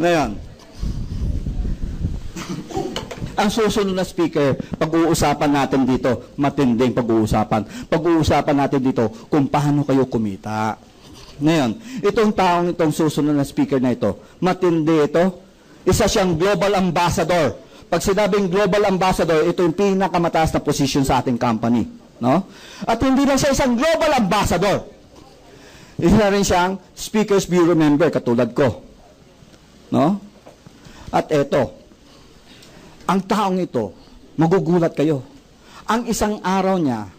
Ngayon, ang susunod na speaker, pag-uusapan natin dito, matinding pag-uusapan. Pag-uusapan natin dito kung paano kayo kumita. Ngayon, itong taong itong susunod na speaker na ito, matindi ito. Isa siyang global ambassador. Pag sinabing global ambassador, ito yung pinakamataas na position sa ating company. No? At hindi lang siya isang global ambassador. Isa rin siyang Speakers Bureau member, katulad ko. No? At ito, ang taong ito, magugulat kayo. Ang isang araw niya,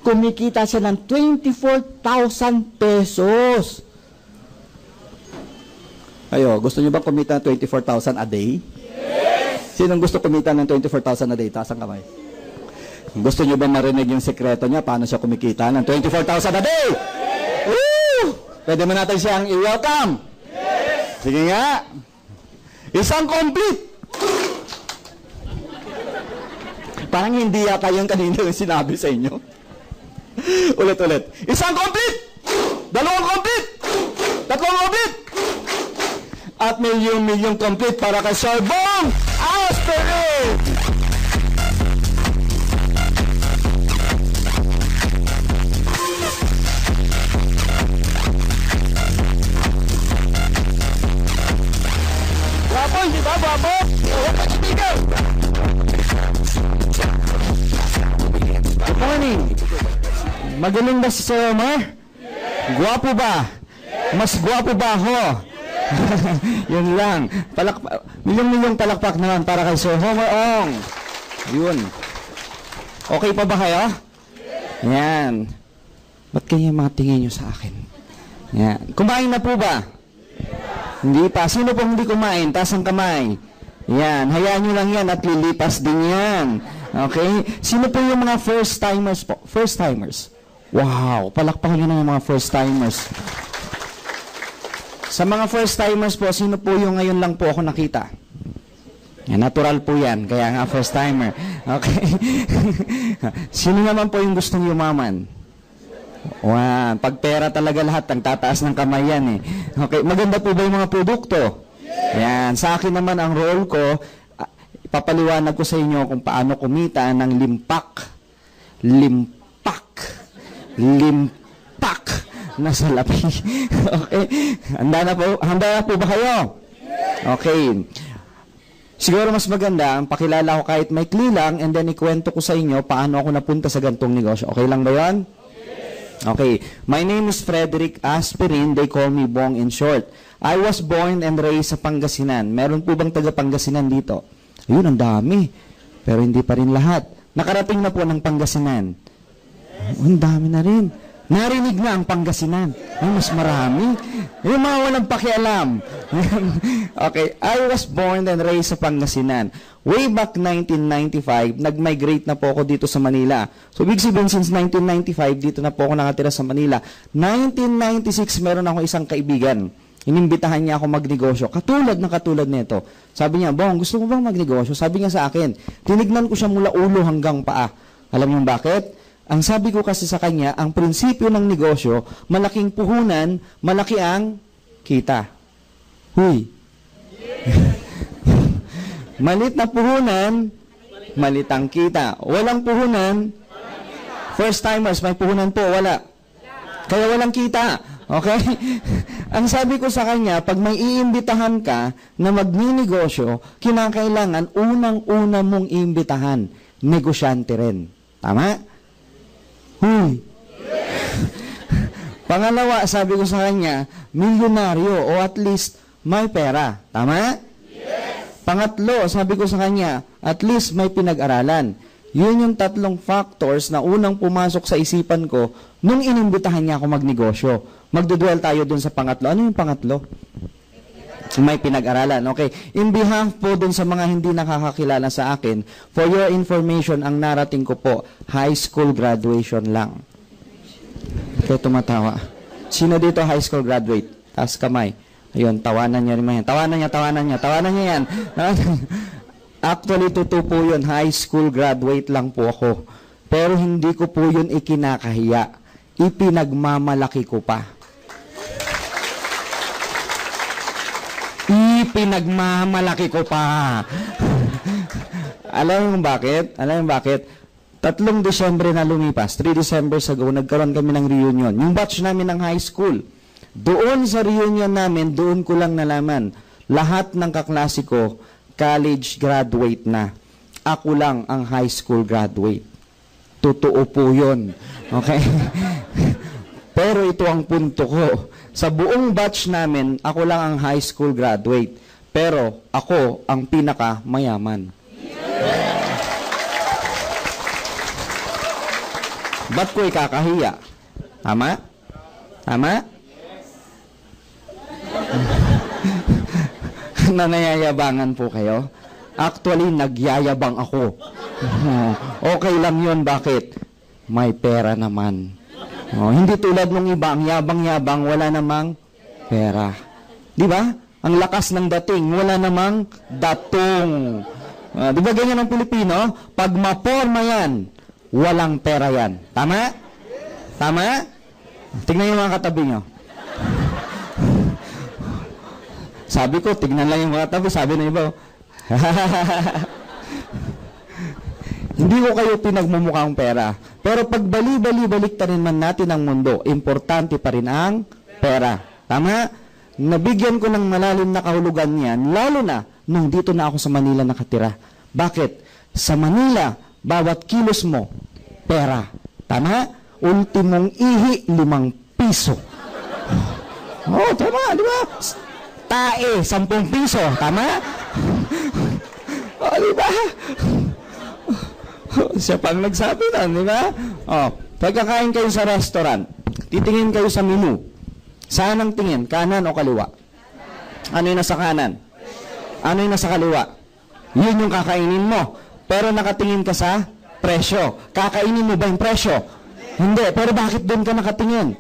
kumikita siya ng 24,000 pesos. Ayo, gusto niyo ba kumita ng 24,000 a day? Yes! Sinong gusto kumita ng 24,000 a day? Taas ang kamay. Gusto niyo ba marinig yung sekreto niya? Paano siya kumikita ng 24,000 a day? Yes! Woo! Pwede mo natin siyang i-welcome? Yes! Sige nga. Isang complete. Parang hindi yata yung kanina yung sinabi sa inyo. Ulit-ulit. Isang complete! Dalawang complete! Tatlong complete! At milyong complete para kay Sir Bong Asperin! Guwapo, hindi ba? Guwapo? Huwag ka titigaw! Good morning! Magaling ba si Sir Omar? Yes. Guwapo ba? Yes. Mas guwapo ba ako? Yes. Yun lang. Milyong palakpak naman para kay Sir Homer Ong. Yun. Okay pa ba kayo? Yes. Yan. Ba't kaya mga tingin nyo sa akin? Yan. Kumain na po ba? Yes. Hindi pa. Sino pong hindi kumain? Taas ang kamay. Yan. Hayaan nyo lang yan at lilipas din yan. Okay? Sino po yung mga first-timers po? First-timers. Wow! Palakpakan nyo na yung mga first-timers. Sa mga first-timers po, sino po yung ngayon lang po ako nakita? Yan, natural po yan. Kaya nga first-timer. Okay? Sino naman po yung gustong yumaman? Wow! Pag pera talaga lahat, ang tataas ng kamay yan eh. Okay? Maganda po ba yung mga produkto? Yan. Sa akin naman, ang role ko, ipapaliwanag ko sa inyo kung paano kumita ng limpak na salapi. Okay? Handa na po ba kayo? Okay. Siguro mas maganda, pakilala ko kahit maikli lang and then ikwento ko sa inyo paano ako napunta sa gantong negosyo. Okay lang ba yun? Okay. My name is Frederick Asperin. They call me Bong in short. I was born and raised sa Pangasinan. Meron po bang taga Pangasinan dito? Ayun, ang dami. Pero hindi pa rin lahat. Nakarating na po ng Pangasinan. Ang dami na rin. Narinig na ang Pangasinan. Ay, mas marami. Yung mga walang pakialam. Okay, I was born and raised sa Pangasinan. Way back 1995, nag-migrate na po ako dito sa Manila. So, big sabihin, since 1995, dito na po ako nakatira sa Manila. 1996, meron ako isang kaibigan. Inimbitahan niya ako magnegosyo. Katulad nito. Sabi niya, Bong, gusto mo bang magnegosyo? Sabi niya sa akin. Tinignan ko siya mula ulo hanggang paa. Alam niyo bakit? Ang sabi ko kasi sa kanya, ang prinsipyo ng negosyo, malaking puhunan, malaki ang kita. Huy. Malit na puhunan, malit ang kita. Walang puhunan. First timers, may puhunan po, wala. Kaya walang kita. Okay? Ang sabi ko sa kanya, pag may iimbitahan ka na magninegosyo, kinakailangan unang-una mong iimbitahan, negosyante rin. Tama? Huy. Pangalawa, sabi ko sa kanya, milyonaryo o at least may pera. Tama? Yes. Pangatlo, sabi ko sa kanya, at least may pinag-aralan. Yun yung tatlong factors na unang pumasok sa isipan ko nung inimbitahan niya ako magnegosyo. Magdudwell tayo dun sa pangatlo. Ano yung pangatlo? May pinag-aralan. Okay. In behalf po dun sa mga hindi nakakakilala sa akin, for your information, ang narating ko po, high school graduation lang. Ito tumatawa. Sino dito high school graduate? Taas kamay. Ayun, tawanan niya rin yan. Tawanan niya yan. Actually, totoo po yun. High school graduate lang po ako. Pero hindi ko po yun ikinakahiya. Ipinagmamalaki ko pa. Ipinagmamalaki ko pa. Alam mo bakit? 3 Disyembre na lumipas, 3 December ago, nagkaroon kami ng reunion. Yung batch namin ng high school. Doon sa reunion namin, doon ko lang nalaman, lahat ng kaklase ko, college graduate na. Ako lang ang high school graduate. Totoo po yun. Okay? Pero ito ang punto ko. Sa buong batch namin, ako lang ang high school graduate. Pero ako ang pinaka mayaman. Ba't ko ikakahiya? Tama? Tama? Nanayayabangan po kayo? Actually, nagyayabang ako. Okay lang yun. Bakit? May pera naman. Hindi tulad ng iba, ang yabang-yabang, wala namang pera. Di ba? Ang lakas ng dating, wala namang datong. Di ba ganyan ang Pilipino? Pag maporma yan, walang pera yan. Tama? Tama? Tignan yung mga katabi nyo. Sabi ko, tignan lang yung mga katabi. Sabi ng iba, hindi ko kayo pinagmumukhang pera. Pero pag bali-balik rin man natin ang mundo, importante pa rin ang pera. Tama? Nabigyan ko ng malalim na kahulugan yan, lalo na nung dito na ako sa Manila nakatira. Bakit? Sa Manila, bawat kilos mo, pera. Tama? Ultimong ihi, 5 piso. Oh, tama, di ba? Tae, 10 piso. Tama? Oh, di ba? Siya pang nagsabi na, di ba? Oh, pagkakain kayo sa restaurant, titingin kayo sa menu. Saan ang tingin? Kanan o kaliwa? Ano yung nasa kanan? Ano yung nasa kaliwa? Yun yung kakainin mo. Pero nakatingin ka sa presyo. Kakainin mo ba yung presyo? Hindi. Pero bakit doon ka nakatingin?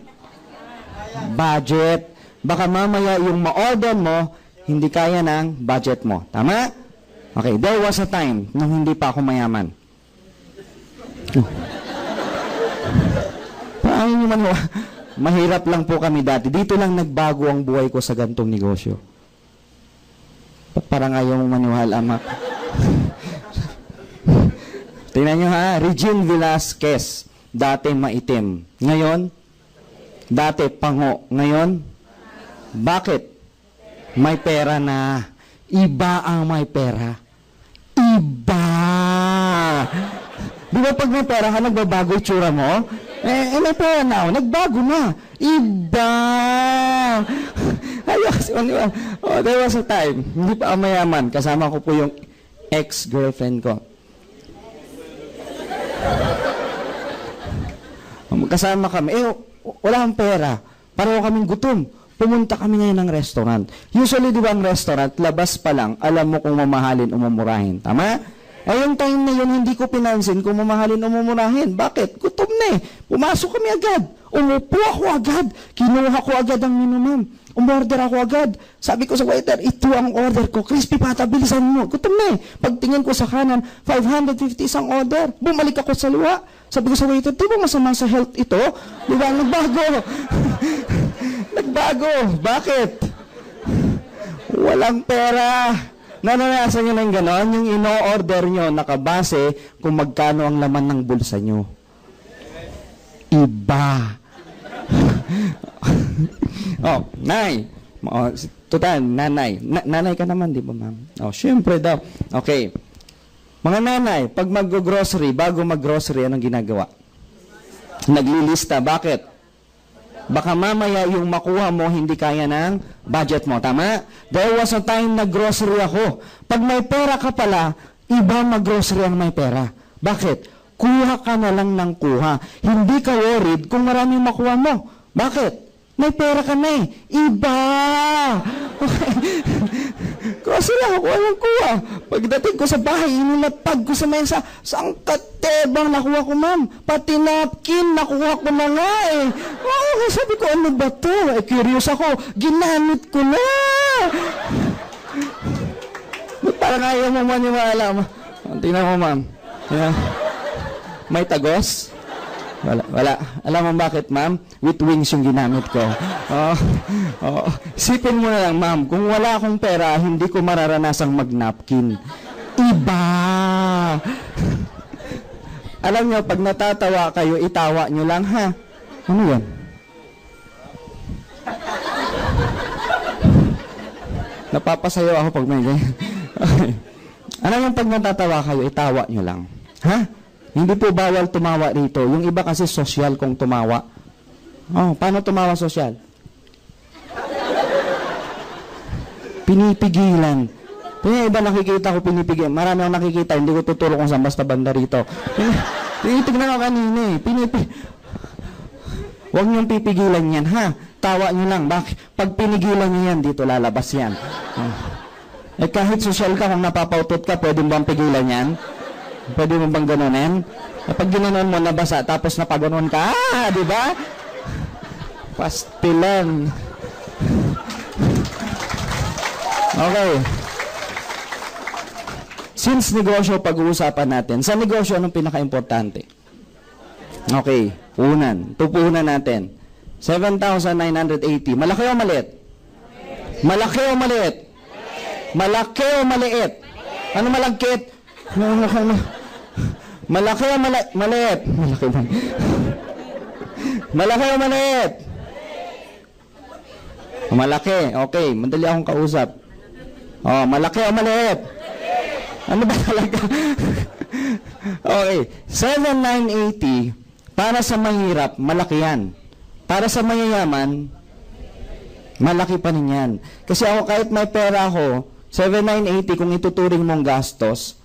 Budget. Baka mamaya yung ma-order mo, hindi kaya ng budget mo. Tama? Okay, there was a time nung hindi pa ako mayaman. Paano nyo man, mahirap lang po kami dati. Dito lang nagbago ang buhay ko sa gantong negosyo. Parang ayaw mong maniwala, ama. Tingnan nyo ha, Regine Velasquez, dati maitim. Ngayon, dati pango. Ngayon, bakit? May pera na. Iba ang may pera. Iba! Di ba pag may pera ka, nagbabago yung tsura mo? May pera na ako, nagbago na. Iba! Ayos, oh, there was a time, hindi pa ako mayaman. Kasama ko po yung ex-girlfriend ko. Kasama kami. Wala kang pera. Pareho kaming gutom. Pumunta kami ngayon ng restaurant. Usually, di ba ang restaurant, labas pa lang, alam mo kung mamahalin o mamurahin. Tama? Yung time na yun, hindi ko pinansin kung mamahalin o mamurahin. Bakit? Gutom na eh. Pumasok kami agad. Umupo ako agad. Kinuha ko agad ang minimum. Umorder ako agad. Sabi ko sa waiter, ito ang order ko. Crispy pata, bilisan mo. Gutom na eh. Pagtingin ko sa kanan, 550 isang order. Bumalik ako sa liwa. Sabi ko sa waiter, di ba masama sa health ito? Di ba? Nagbago. Nagbago. Bakit? Walang pera. Naranasan nyo na yung gano'n? Yung ino-order nyo, nakabase kung magkano ang laman ng bulsa nyo. Iba. Oh, nay. Oh, total, nanay. Nanay ka naman, di ba, ma'am? Oh, syempre daw. Okay. Mga nanay, pag mag-grocery, bago mag-grocery, anong ginagawa? Naglilista. Bakit? Baka mamaya yung makuha mo, hindi kaya ng budget mo. Tama? There was a time na grocery ako. Pag may pera ka pala, iba mag-grocery ang may pera. Bakit? Kuha ka na lang ng kuha. Hindi ka worried kung maraming makuha mo. Bakit? May pera ka na eh. Iba! Grocery ako, walang kuha. Pagdating ko sa bahay, inilatag ko sa mesa. Saan katebang nakuha ko, ma'am? Pati napkin, nakuha ko na nga eh. Oh, sabi ko, ano ba to? Curious ako. Ginamit ko na. Parang ayaw mo maniwala. Tingnan mo, ma'am. Yeah. May tagos? Wala. Alam mo bakit, ma'am? With wings yung ginamit ko. Isipin mo na lang, ma'am, kung wala akong pera, hindi ko mararanasang mag-napkin. Iba! Alam nyo, pag natatawa kayo, itawa nyo lang, ha? Ano yan? Napapasayo ako pag may ganyan. Alam nyo, pag natatawa kayo, itawa nyo lang. Ha? Hindi po bawal tumawa rito. Yung iba kasi social kung tumawa. Paano tumawa social? Pinipigilan. Yung iba nakikita ko pinipigilan. Marami akong nakikita, hindi ko tuturo kung saan basta banda rito. Tinitignan ko kanina eh. Huwag niyong pipigilan yan, ha? Tawa niyo lang. Pag pinigilan niyo yan, dito lalabas yan. Kahit social ka, kung napapautot ka, pwede bang pigilan yan? Pwede mo bang ganunin? Kapag ginanon mo, nabasa, tapos napaganon ka, di ba? Pastilan. Okay. Since negosyo pag-uusapan natin, sa negosyo, anong pinaka-importante? Okay. Tupunan natin. 7,980. Malaki o maliit? Malaki o maliit? Malaki o maliit? Ano malagkit? Malaki o maliit? Malaki ba? Malaki o maliit? Malaki. Okay. Madali akong kausap. Malaki o maliit? Ano ba talaga? Okay. 7,980 para sa mahirap, malaki yan. Para sa mayayaman, malaki pa rin yan. Kasi ako kahit may pera ako, 7,980 kung ituturing mong gastos,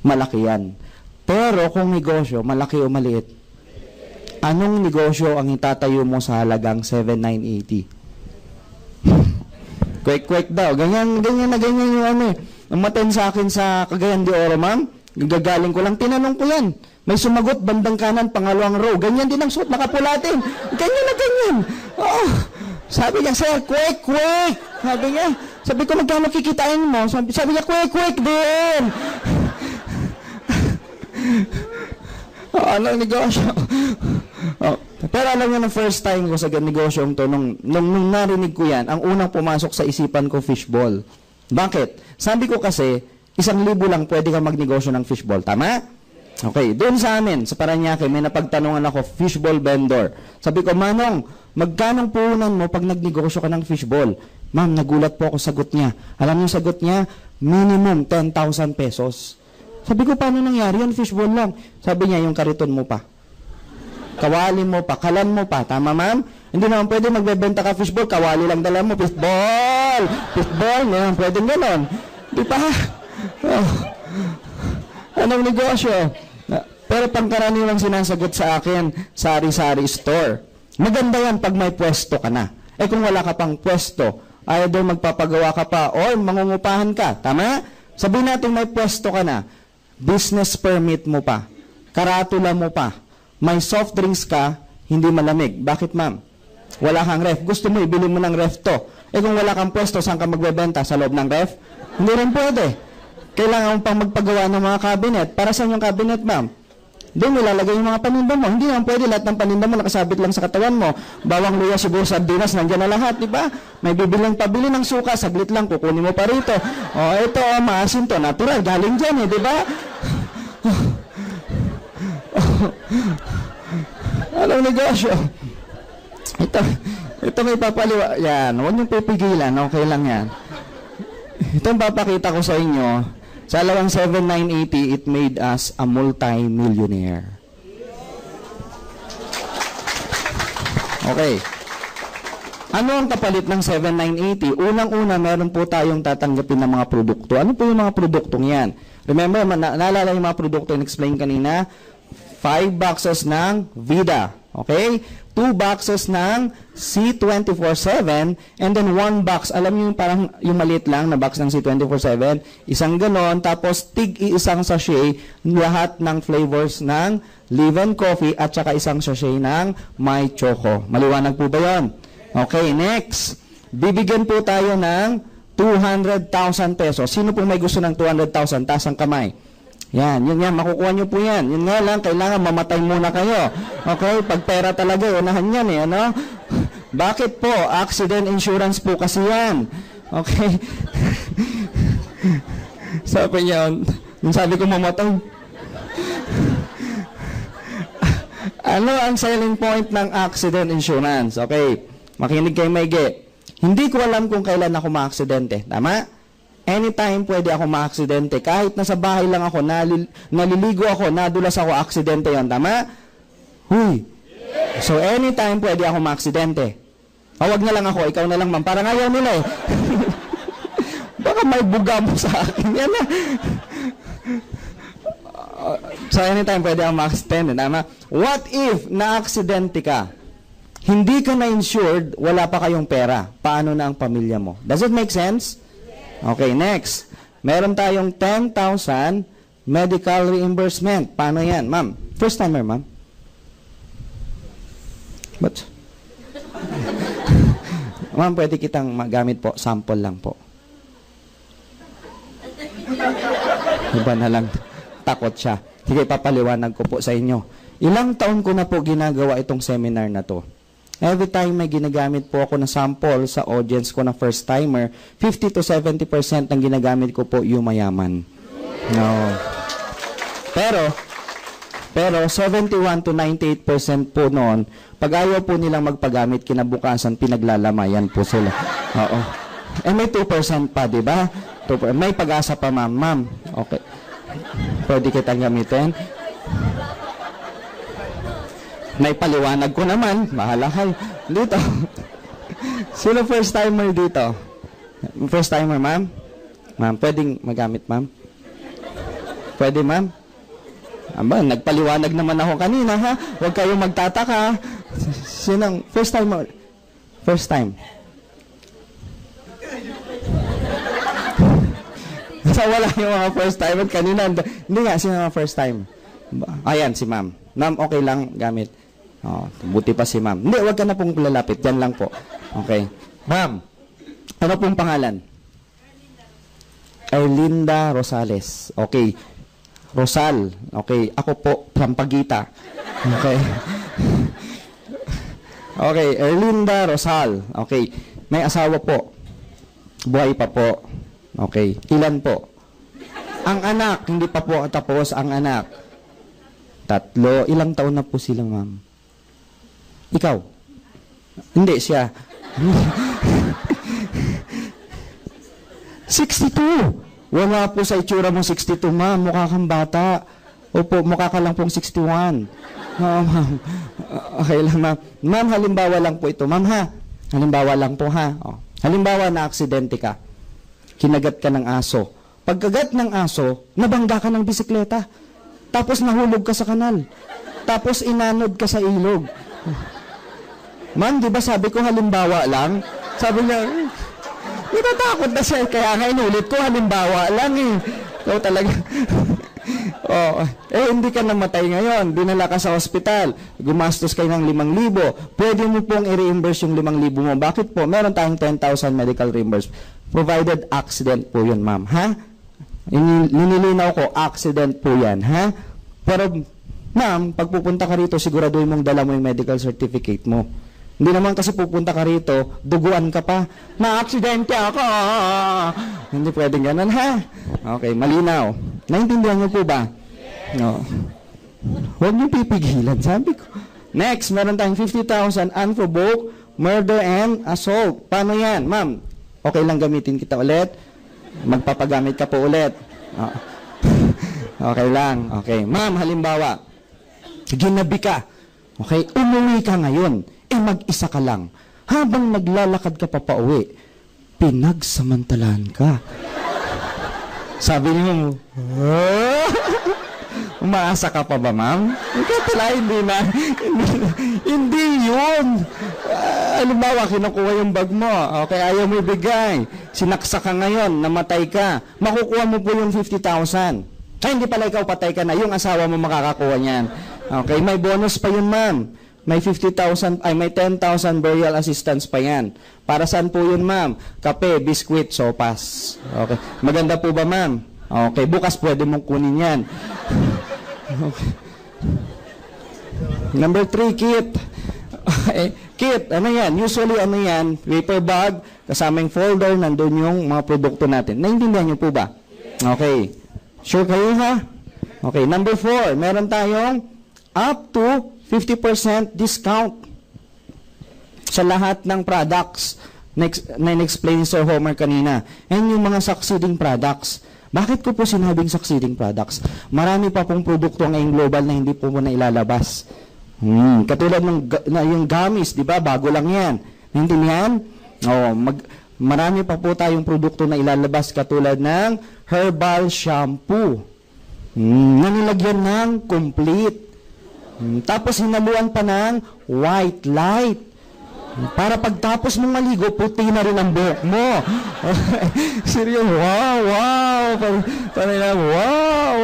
malaki yan. Pero kung negosyo, malaki o maliit? Anong negosyo ang itatayo mo sa halagang 7,980? Quick daw. Ganyan yung ano eh. Umaten sa akin sa Cagayan de Oro, ma'am. Gagaling ko lang. Tinanong ko yan. May sumagot, bandang kanan, pangalawang row. Ganyan din ang suot, nakapulatin. Ganyan na ganyan. Sabi niya, sir, quick. Sabi niya, sabi ko, magkano kikitain mo? Sabi niya, quick din. Anong negosyo? Pero alam niyo, na first time ko sa negosyo to, nung narinig ko yan, ang unang pumasok sa isipan ko, fishball. Bakit? Sabi ko kasi, 1,000 lang pwede kang magnegosyo ng fishball. Tama? Okay. Doon sa amin, sa Paranaque, may napagtanungan ako, fishball vendor. Sabi ko, Manong, magkanong puhunan mo pag nagnegosyo ka ng fishball? Ma'am, nagulat po ako sagot niya. Alam niyo sagot niya? Minimum 10,000 pesos. Sabi ko, paano nangyari yan? Fishball lang. Sabi niya, yung kariton mo pa. Kawali mo pa, kalan mo pa. Tama, ma'am? Hindi naman pwede magbebenta ka fishball, kawali lang dala mo. Fishball! Hindi naman pwede gano'n. Di pa? Anong negosyo? Pero pangkaraniwang sinasagot sa akin, sari-sari store. Maganda yan pag may pwesto ka na. Kung wala ka pang pwesto, either magpapagawa ka pa or mangungupahan ka. Tama? Sabihin natin may pwesto ka na. Business permit mo pa. Karatula mo pa. May soft drinks ka, hindi malamig. Bakit, ma'am? Wala kang ref. Gusto mo, ibili mo ng ref to. Kung wala kang pwesto, saan ka magbebenta? Sa loob ng ref? Hindi rin pwede. Kailangan mo pang magpagawa ng mga cabinet. Para saan yung cabinet, ma'am? Doon nilalagay yung mga paninda mo. Hindi naman pwede lahat ng paninda mo nakasabit lang sa katawan mo. Bawang luya, siguro sardinas, nandiyan na lahat, di ba? May bibilang pabili ng suka, saglit lang, kukunin mo pa rito. Ito, maasin to, natural, galing dyan di ba? Anong negosyo? Ito may papaliwa. Yan, huwag niyong pipigilan, okay lang yan. Ito yung papakita ko sa inyo. Sa alawang 7,980, it made us a multi-millionaire. Okay. Ano ang kapalit ng 7,980? Unang-una, meron po tayong tatanggapin ng mga produkto. Ano po yung mga produktong yan? Remember, naalala yung mga produkto in-explain kanina? 5 boxes ng Vida. Okay? 2 boxes ng C24/7 and then 1 box, alam niyo yung parang yung maliit lang na box ng C24/7, isang ganon, tapos isang sachet, lahat ng flavors ng Live & Coffee at saka isang sachet ng My Choco. Maliwanag po ba yun? Okay, next. Bibigyan po tayo ng 200,000 pesos. Sino po may gusto ng 200,000? Taas ang kamay. Yan, makukuha nyo po yan. Yun nga lang, kailangan mamatay muna kayo. Okay? Pag pera talaga, unahan yan eh, ano? Bakit po? Accident insurance po kasi yan. Okay? Sabi niya, yung sabi ko mamatay. Ano ang selling point ng accident insurance? Okay, makinig kayo maigi. Hindi ko alam kung kailan ako ma-aksidente. Tama? Anytime pwede ako ma-aksidente. Kahit nasa bahay lang ako, naliligo ako, nadulas ako, aksidente yon. Tama? Huy. So, anytime pwede ako ma-aksidente. Huwag na lang ako, ikaw na lang, ma'am. Parang ayaw nila eh. Baka may buga mo sa akin. Yan na. So, anytime pwede ako ma-aksidente. Tama? What if na-aksidente ka? Hindi ka na-insured, wala pa kayong pera. Paano na ang pamilya mo? Does it make sense? Okay, next. Meron tayong 10,000 medical reimbursement. Paano yan, ma'am? First timer, ma'am? But, ma'am, pwede kitang magamit po. Sample lang po. Iba na lang. Takot siya. Sige, papaliwanag ko po sa inyo. Ilang taon ko na po ginagawa itong seminar na to. Every time may ginagamit po ako na sample sa audience ko na first timer, 50 to 70% ng ginagamit ko po yung mayaman. No. Pero 71 to 98% po noon, pag ayaw po nilang magpagamit kinabukasan, pinaglalamayan po sila. Oo. Eh may 2% pa, di ba? May pag-asa pa, ma'am. Ma'am, okay. Pwede kitang gamitin. Naipaliwanag ko naman. Bahala kayo. Dito. Sino first timer dito? First timer, ma'am? Ma'am, pwedeng magamit, ma'am? Pwede, ma'am? Aba, nagpaliwanag naman ako kanina, ha? Huwag kayong magtataka. Sinong first timer? First time. So, wala yung mga first timer kanina. Hindi nga, sino mga first time? Ayan, si ma'am. Ma'am, okay lang gamit. Oh, buti pa si ma'am. Hindi, wag ka na pong lalapit. Yan lang po. Okay. Ma'am, ano pong pangalan? Erlinda Rosales. Okay. Rosal. Okay. Ako po, Prampagita. Okay. Okay. Erlinda Rosal. Okay. May asawa po. Buhay pa po. Okay. Ilan po? Ang anak. Hindi pa po tapos ang anak. 3. Ilang taon na po sila, ma'am? Ikaw? Hindi, siya. 62. Wala po sa itsura mo 62, ma'am. Mukha kang bata. Opo, mukha ka lang pong 61. Ma'am. Okay lang, ma'am. Ma'am, halimbawa lang po ito. Ma'am, ha? Halimbawa lang po, ha? Oh. Halimbawa na aksidente ka. Kinagat ka ng aso. Pagkagat ng aso, nabangga ka ng bisikleta. Tapos nahulog ka sa kanal. Tapos inanod ka sa ilog. Ma'am, di ba sabi ko halimbawa lang? Sabi niya, natatakot na siya. Kaya nga inulit ko, halimbawa lang eh. Ikaw talaga. Oh, hindi ka namatay ngayon. Dinala ka sa hospital. Gumastos kayo ng 5,000. Pwede mo pong i-reimburse yung 5,000 mo. Bakit po? Meron tayong 10,000 medical reimbursement. Provided accident po yun, ma'am. Ha? Ninilinaw ko, accident po yan. Ha? Pero, ma'am, pag pupunta ka rito, siguraduhin mong dala mo yung medical certificate mo. Hindi naman kasi pupunta ka rito, duguan ka pa. Na-aksidente ako! Hindi pwedeng ganun, ha? Okay, malinaw. Naintindihan niyo po ba? No. Huwag niyo pipigilan, sabi ko. Next, meron tayong 50,000 unprovoked murder and assault. Paano yan? Ma'am, okay lang gamitin kita ulit? Magpapagamit ka po ulit? Okay lang. Okay. Ma'am, halimbawa, ginabi ka. Okay, umuwi ka ngayon. Mag-isa ka lang. Habang naglalakad ka pa pauwi, pinagsamantalahan ka. Sabi niyo, umaasa ka pa ba, ma'am? Pala, hindi na. Hindi yun. Halimbawa, kinukuha yung bag mo. Okay, ayaw mo ibigay. Sinaksa ka ngayon, namatay ka. Makukuha mo po yung 50,000. Ay, hindi pala ikaw patay ka na. Yung asawa mo makakakuha niyan. Okay, may bonus pa yun, ma'am. May 50,000, ay may 10,000 burial assistance pa yan. Para saan po yun, ma'am? Kape, biskwit, sopas. Okay. Maganda po ba, ma'am? Okay, bukas pwede mong kunin yan. Okay. Number 3, kit. Kit, ano yan? Usually, ano yan? Paper bag, kasama yung folder, nandun yung mga produkto natin. Naintindihan niyo po ba? Okay. Sure kayo, ha? Okay, number 4, meron tayong up to 50% discount sa lahat ng products na in-explain Sir Homer kanina. And yung mga succeeding products. Bakit ko po sinabing succeeding products? Marami pa pong produkto ngayong global na hindi po muna ilalabas. Katulad ng yung gummies, di ba? Bago lang yan. Naintindihan? Oh, marami pa po tayong produkto na ilalabas katulad ng herbal shampoo. Na nilagyan ng complete. Tapos hinaluan pa ng white light. Para pagtapos mong maligo, puti na rin ang buhok mo. Seryoso, wow. Parang, wow.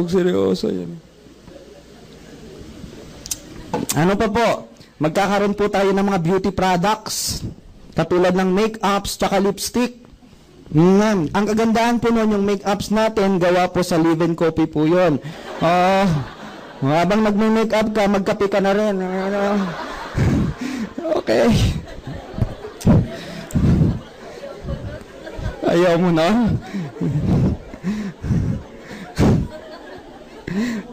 Seryoso yan. Ano pa po? Magkakaroon po tayo ng mga beauty products. Katulad ng make-ups tsaka lipstick. Ang kagandahan po nun, yung make-ups natin, gawa po sa Live & Coffee po yun. Habang nagme-makeup ka, magkape ka na rin. Okay. Ayaw mo na?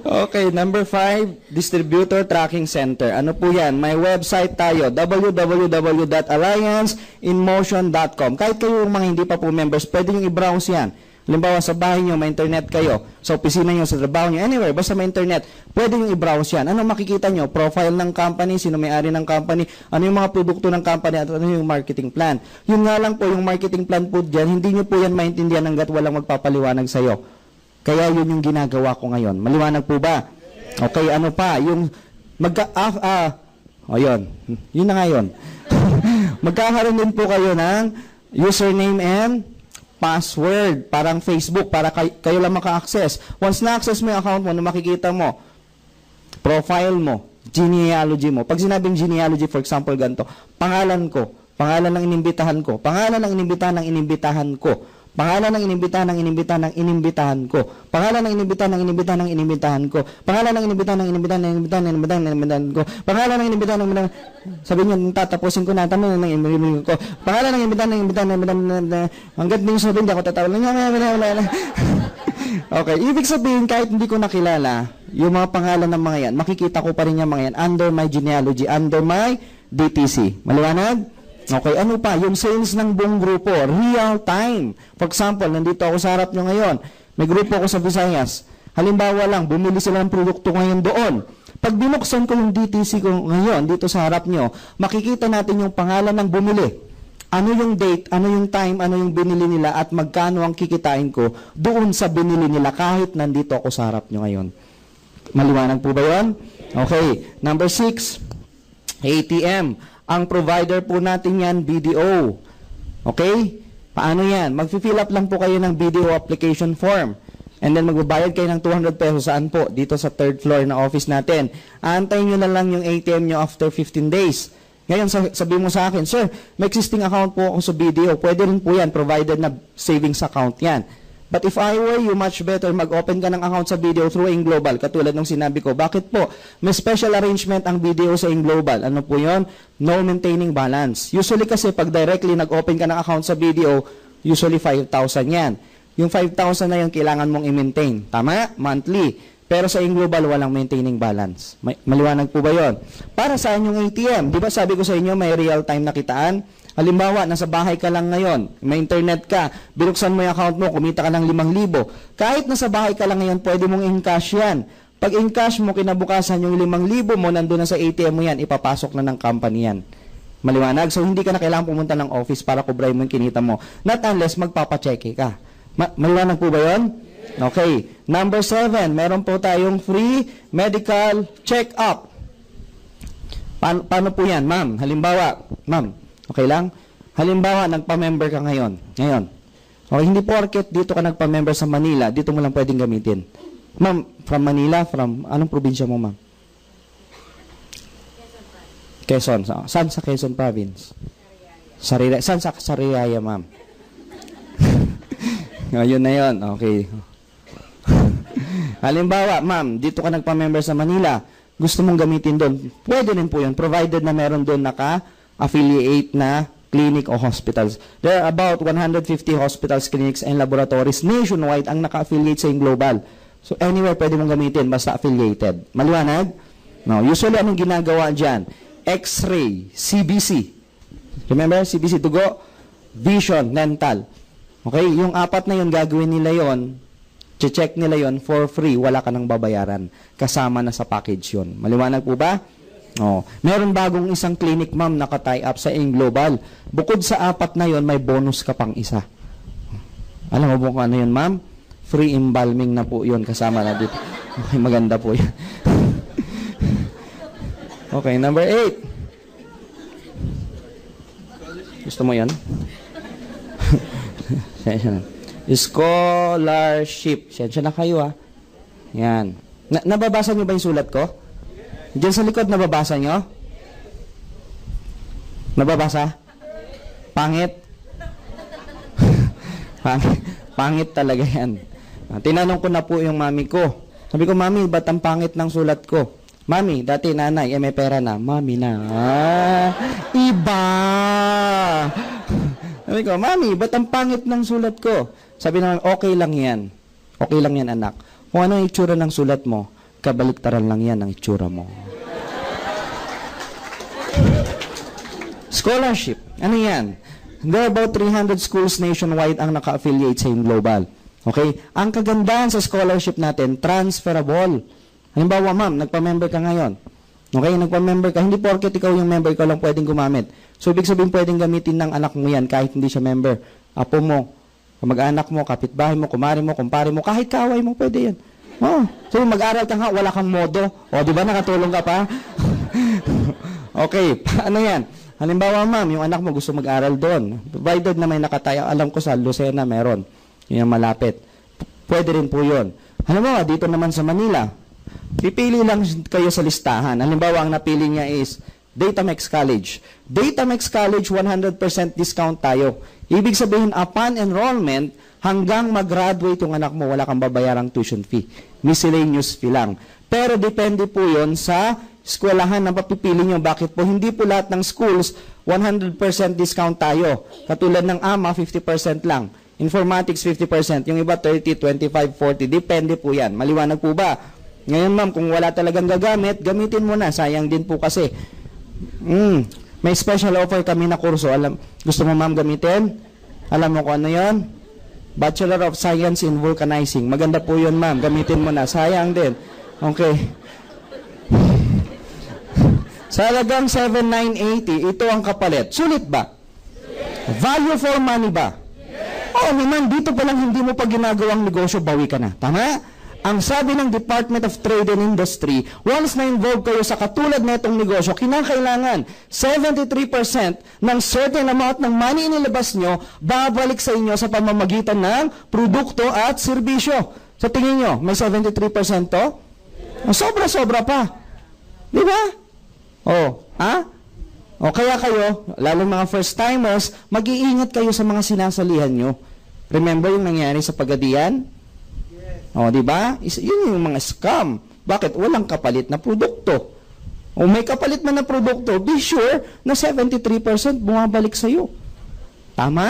Okay, number 5, Distributor Tracking Center. Ano po yan? May website tayo, www.allianceinmotion.com. Kahit kayo mga hindi pa po members, pwede nyo i-browse yan. Halimbawa, sa bahay nyo, may internet kayo. Sa opisina nyo, sa trabaho nyo, anywhere, basta may internet, pwede nyo i-browse yan. Ano makikita nyo? Profile ng company, sino may-ari ng company, ano yung mga produkto ng company, at ano yung marketing plan. Yun nga lang po, yung marketing plan po dyan, hindi nyo po yan maintindihan hanggat walang magpapaliwanag sa'yo. Kaya yun yung ginagawa ko ngayon. Maliwanag po ba? Okay, ano pa? Yung yun. Yun na nga yun. Magkakaroon din po kayo ng username and password, parang Facebook, para kayo lang maka-access. Once na-access mo yung account mo, na makikita mo, profile mo, genealogy mo. Pag sinabing genealogy, for example, ganito, pangalan ko, pangalan ng inimbitahan ko, pangalan ng inimbitahan ng inimbitahan ko, pangalan ng inimbitahan ng inimbitahan ng inimbitahan ko, pangalan ng inimbitahan ng inimbitahan ng inimbitahan ko, pangalan ng inimbitahan ng inimbitahan ng inimbitahan ng inimbitahan ko, pangalan ng inimbitahan ng inimbitahan, sabi niyo, tatapusin ko na, tanong ng inimbitahan ko, pangalan ng inimbitahan ng inimbitahan ng inimbitahan, hanggat din sabihin, di ako tatawa. Okay, ibig sabihin, kahit hindi ko nakilala, yung mga pangalan ng mga yan, makikita ko pa rin yung mga yan under my genealogy, under my DTC. Maliwanag? Okay, ano pa? Yung sales ng buong grupo, real time. For example, nandito ako sa harap nyo ngayon. May grupo ako sa Visayas. Halimbawa lang, bumili sila ng produkto ngayon doon. Pag binuksan ko yung DTC ko ngayon, dito sa harap nyo, makikita natin yung pangalan ng bumili. Ano yung date, ano yung time, ano yung binili nila, at magkano ang kikitain ko doon sa binili nila kahit nandito ako sa harap nyo ngayon. Maliwanag po ba yun? Okay, number 6, ATM. Ang provider po natin yan, BDO. Okay? Paano yan? Mag-fill up lang po kayo ng BDO application form. And then magbabayad kayo ng 200 pesos. Saan po? Dito sa 3rd floor na office natin. Aantayin nyo na lang yung ATM nyo after 15 days. Ngayon, sabihin mo sa akin, Sir, may existing account po ako sa BDO. Pwede rin po yan, provided na savings account yan. But if I were you, much better mag-open ka ng account sa BDO through AIM Global, katulad ng sinabi ko. Bakit po? May special arrangement ang BDO sa AIM Global. Ano po yon? No maintaining balance. Usually kasi pag directly nag-open ka ng account sa BDO, usually 5,000 yan. Yung 5,000 na yun, kailangan mong i-maintain. Tama? Monthly. Pero sa AIM Global, walang maintaining balance. Maliwanag po ba yon? Para saan yung ATM? Di ba sabi ko sa inyo, may real-time na kitaan? Halimbawa, nasa bahay ka lang ngayon, may internet ka, binuksan mo yung account mo, kumita ka ng 5,000. Kahit nasa bahay ka lang ngayon, pwede mong in-cash yan. Pag in-cash mo, kinabukasan yung 5,000 mo, nandun na sa ATM mo yan, ipapasok na ng company yan. Maliwanag? So, hindi ka na kailangan pumunta ng office para kubray mo yung kinita mo. Not unless magpapacheque ka. Maliwanag po ba yun? Okay. Number 7, meron po tayong free medical check-up. Paano po yan, ma'am? Halimbawa, ma'am, okay lang? Halimbawa, nagpa-member ka ngayon. Okay, hindi porket dito ka nagpa-member sa Manila, dito mo lang pwedeng gamitin. Ma'am, from Manila, from anong probinsya mo, ma'am? Quezon. Saan sa Quezon province? Saan sa Sariaya, ma'am? Ayun na yun. Okay. Halimbawa, ma'am, dito ka nagpa-member sa Manila. Gusto mong gamitin doon. Pwede rin po yun, provided na meron doon naka-affiliate na clinic o hospitals. There are about 150 hospitals, clinics, and laboratories nationwide ang naka-affiliate sa Global. So, anywhere pwede mong gamitin, basta affiliated. Maliwanag? No. Usually, anong ginagawa dyan? X-ray, CBC. Remember? CBC, dugo, vision, dental. Okay? Yung apat na yun, gagawin nila yon, check nila yon for free, wala ka nang babayaran. Kasama na sa package yon. Maliwanag po ba? Oh. Meron bagong isang clinic, ma'am, naka-tie up sa Global. Bukod sa apat na yon, may bonus ka pang isa. Alam mo po kung ano yun, ma'am? Free embalming na po yun, kasama na dito. Okay, maganda po yun. Okay, number 8. Gusto mo yan? Scholarship. Sensya na kayo, ha? Yan. Nababasa nyo ba yung sulat ko? Diyan sa likod, nababasa nyo? Nababasa? Pangit? Pangit talaga yan. Tinanong ko na po yung mami ko. Sabi ko, mami, ba't ang pangit ng sulat ko? Mami, dati nanay, may pera na. Mami na. Iba! Sabi ko, mami, ba't ang pangit ng sulat ko? Sabi naman, okay lang yan. Okay lang yan, anak. Kung ano ang itsura ng sulat mo, kabaliktaran lang yan ang itsura mo. Scholarship. Ano yan? There are about 300 schools nationwide ang naka-affiliate sa Global. Okay? Ang kagandahan sa scholarship natin, transferable. Halimbawa, ma'am, nagpa-member ka ngayon. Okay? Nagpa-member ka. Hindi porket ikaw yung member, ikaw lang pwedeng gumamit. So, ibig sabihin pwedeng gamitin ng anak mo yan kahit hindi siya member. Apo mo, mag-anak mo, kapitbahay mo, kumari mo, kumpare mo, kahit kaaway mo, pwede yan. Oh. So, mag-aral ka nga, wala kang modo. O, di ba nakatulong ka pa? Okay, ano yan? Halimbawa, ma'am, yung anak mo gusto mag-aral doon. Provided na may nakataya, alam ko sa Lucena meron. Yung malapit. Pwede rin po yun. Halimbawa, dito naman sa Manila, pipili lang kayo sa listahan. Halimbawa, ang napili niya is Datamex College. Datamex College, 100% discount tayo. Ibig sabihin, upon enrollment, hanggang mag-graduate yung anak mo, wala kang babayarang tuition fee. Miscellaneous fee lang. Pero depende po yon sa eskwelahan na papipili nyo. Bakit po? Hindi po lahat ng schools 100% discount tayo. Katulad ng AMA, 50% lang. Informatics, 50%. Yung iba, 30, 25, 40. Depende po yan. Maliwanag po ba? Ngayon, ma'am, kung wala talagang gagamit, gamitin mo na. Sayang din po kasi. May special offer kami na kurso. Gusto mo, ma'am, gamitin? Alam mo kung ano yon? Bachelor of Science in Vulcanizing. Maganda po yun, ma'am. Gamitin mo na. Sayang din. Okay. Sa halagang 7,980, ito ang kapalit. Sulit ba? Yes. Value for money ba? Yes. Oo naman, dito pa lang hindi mo pa ginagawang negosyo, bawi ka na. Tama? Ang sabi ng Department of Trade and Industry, once na-involve kayo sa katulad na itong negosyo, kinakailangan 73% ng certain amount ng money inilabas nyo, babalik sa inyo sa pamamagitan ng produkto at serbisyo. Sa tingin nyo, may 73% to? Sobra-sobra pa. Di ba? Oh, ha? O kaya kayo, lalo mga first-timers, mag-iingat kayo sa mga sinasalihan nyo. Remember yung nangyari sa Pagadian? Yes. O, di ba? Yun yung mga scam. Bakit? Walang kapalit na produkto. O may kapalit man na produkto, be sure na 73% bumabalik sa'yo. Tama?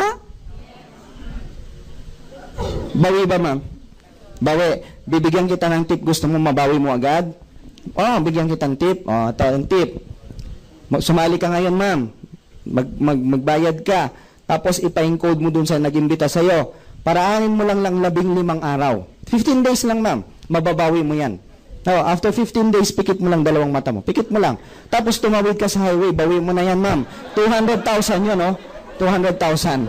Bawi ba, ma'am? Bawi. Bibigyan kita ng tip, gusto mo mabawi mo agad? Oh, bigyan kitang tip. Oh, ito ang tip. Sumali ka ngayon, ma'am. Magbayad ka. Tapos ipa-encode mo dun sa nag-imbita sa'yo. Paraanin mo lang 15 araw. 15 days lang, ma'am. Mababawi mo yan. Oh, after 15 days, pikit mo lang 2 mata mo. Pikit mo lang. Tapos tumawid ka sa highway. Bawi mo na yan, ma'am. 200,000 yun, oh. 200,000.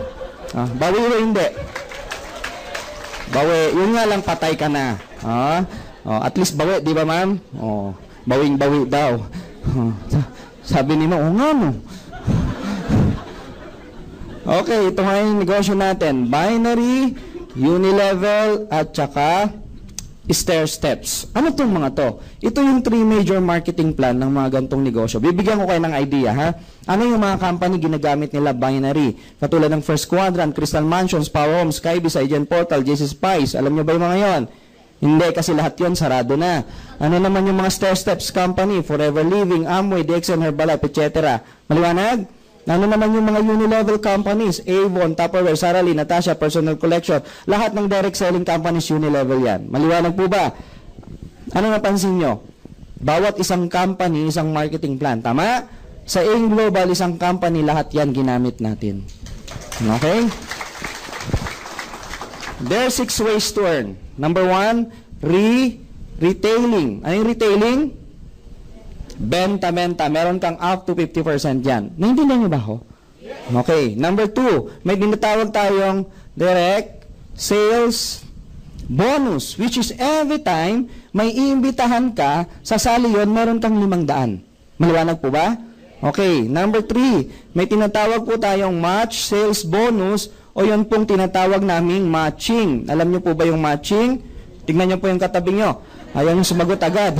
Ah, bawi o hindi? Bawi. Yun nga lang, patay ka na. Ah. Oh, at least bawi, di ba, ma'am? Oh, bawing-bawi daw. Oh, sabi ni mo, nga no. Okay, ito nga yung negosyo natin. Binary, unilevel, at saka stair steps. Ano itong mga to? Ito yung 3 major marketing plan ng mga gantong negosyo. Bibigyan ko kayo ng idea, ha? Ano yung mga company ginagamit nila binary? Katulad ng First Quadrant, Crystal Mansions, Power Homes, Skybase, Agent Portal, JC Spice. Alam nyo ba yung mga yon? Hindi, kasi lahat yon sarado na. Ano naman yung mga stair steps company? Forever Living, Amway, DXN, Herbalife, etc. Maliwanag? Ano naman yung mga unilevel companies? Avon, Tupperware, Sara Lee, Natasha, Personal Collection. Lahat ng direct selling companies, unilevel yan. Maliwanag po ba? Ano napansin nyo? Bawat isang company, isang marketing plan. Tama? Sa AIM Global, isang company, lahat yan ginamit natin. Okay? There are 6 ways to earn. Number 1, retailing. Ano yung retailing? Benta. Meron kang up to 50% dyan. Naintindihan niyo ba ako? Okay. Number 2, may dinatawag tayong direct sales bonus, which is every time may iimbitahan ka, sasali yun, meron kang 500. Maliwanag po ba? Okay. Number 3, may tinatawag po tayong match sales bonus o yun pong tinatawag naming matching. Alam niyo po ba yung matching? Tingnan niyo po yung katabi niyo. Ayaw niyo sumagot agad.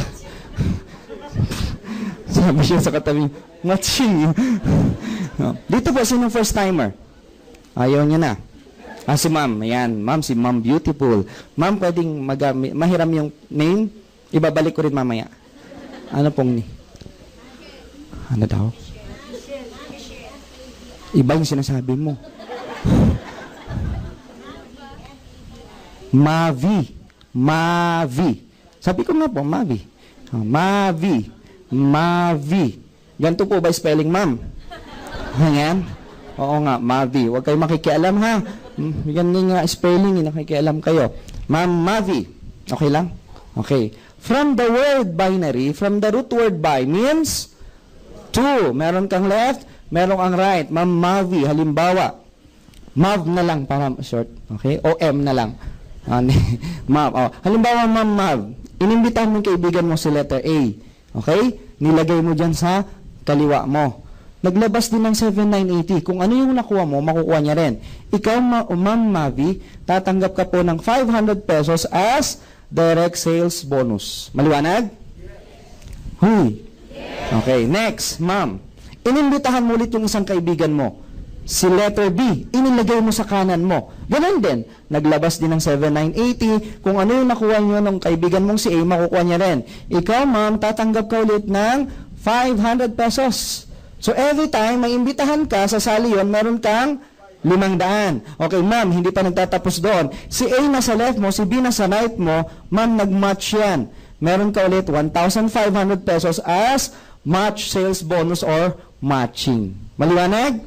Sabi siya sa katabi, matching. No. Dito po, sino first timer? Ayaw niya na. Si ma'am. Ayan, ma'am, si ma'am beautiful. Ma'am, pwedeng mahiram yung name? Ibabalik ko rin mamaya. Ano pong ni? Ano daw? Iba yung sinasabi mo. Mavi. Sabi ko nga po, Mavi. Mavi. Ganito po ba spelling, ma'am? Ayan. Oo nga, Mavi. Huwag kayo makikialam, ha? Ganyan nga spelling, nakikialam kayo. Ma'am Mavi. Okay lang? Okay. From the word binary, from the root word by means 2. Meron kang left, meron kang right. Ma'am Mavi, halimbawa, Mav na lang para short. Okay? O M na lang. Mav. Oh. Halimbawa, Ma'am Mav, inimbitahan mo yung kaibigan mo si letter A. Okay? Nilagay mo dyan sa kaliwa mo. Naglabas din ng 7980. Kung ano yung nakuha mo, makukuha niya rin. Ikaw, Ma'am Mavi, tatanggap ka po ng 500 pesos as direct sales bonus. Maliwanag? Huy. Okay, next, Ma'am. Inimbitahan mo ulit yung isang kaibigan mo. Si letter B, inilagay mo sa kanan mo. Ganun din. Naglabas din ng 7980. Kung ano yung nakuha nyo ng kaibigan mong si A, makukuha niya rin. Ikaw, ma'am, tatanggap ka ulit ng 500 pesos. So, every time may imbitahan ka, sasali yun, meron kang 500. Okay, ma'am, hindi pa nagtatapos doon. Si A nasa left mo, si B nasa right mo, ma'am, nag-match yan. Meron ka ulit 1,500 pesos as match sales bonus or matching. Maliwanag?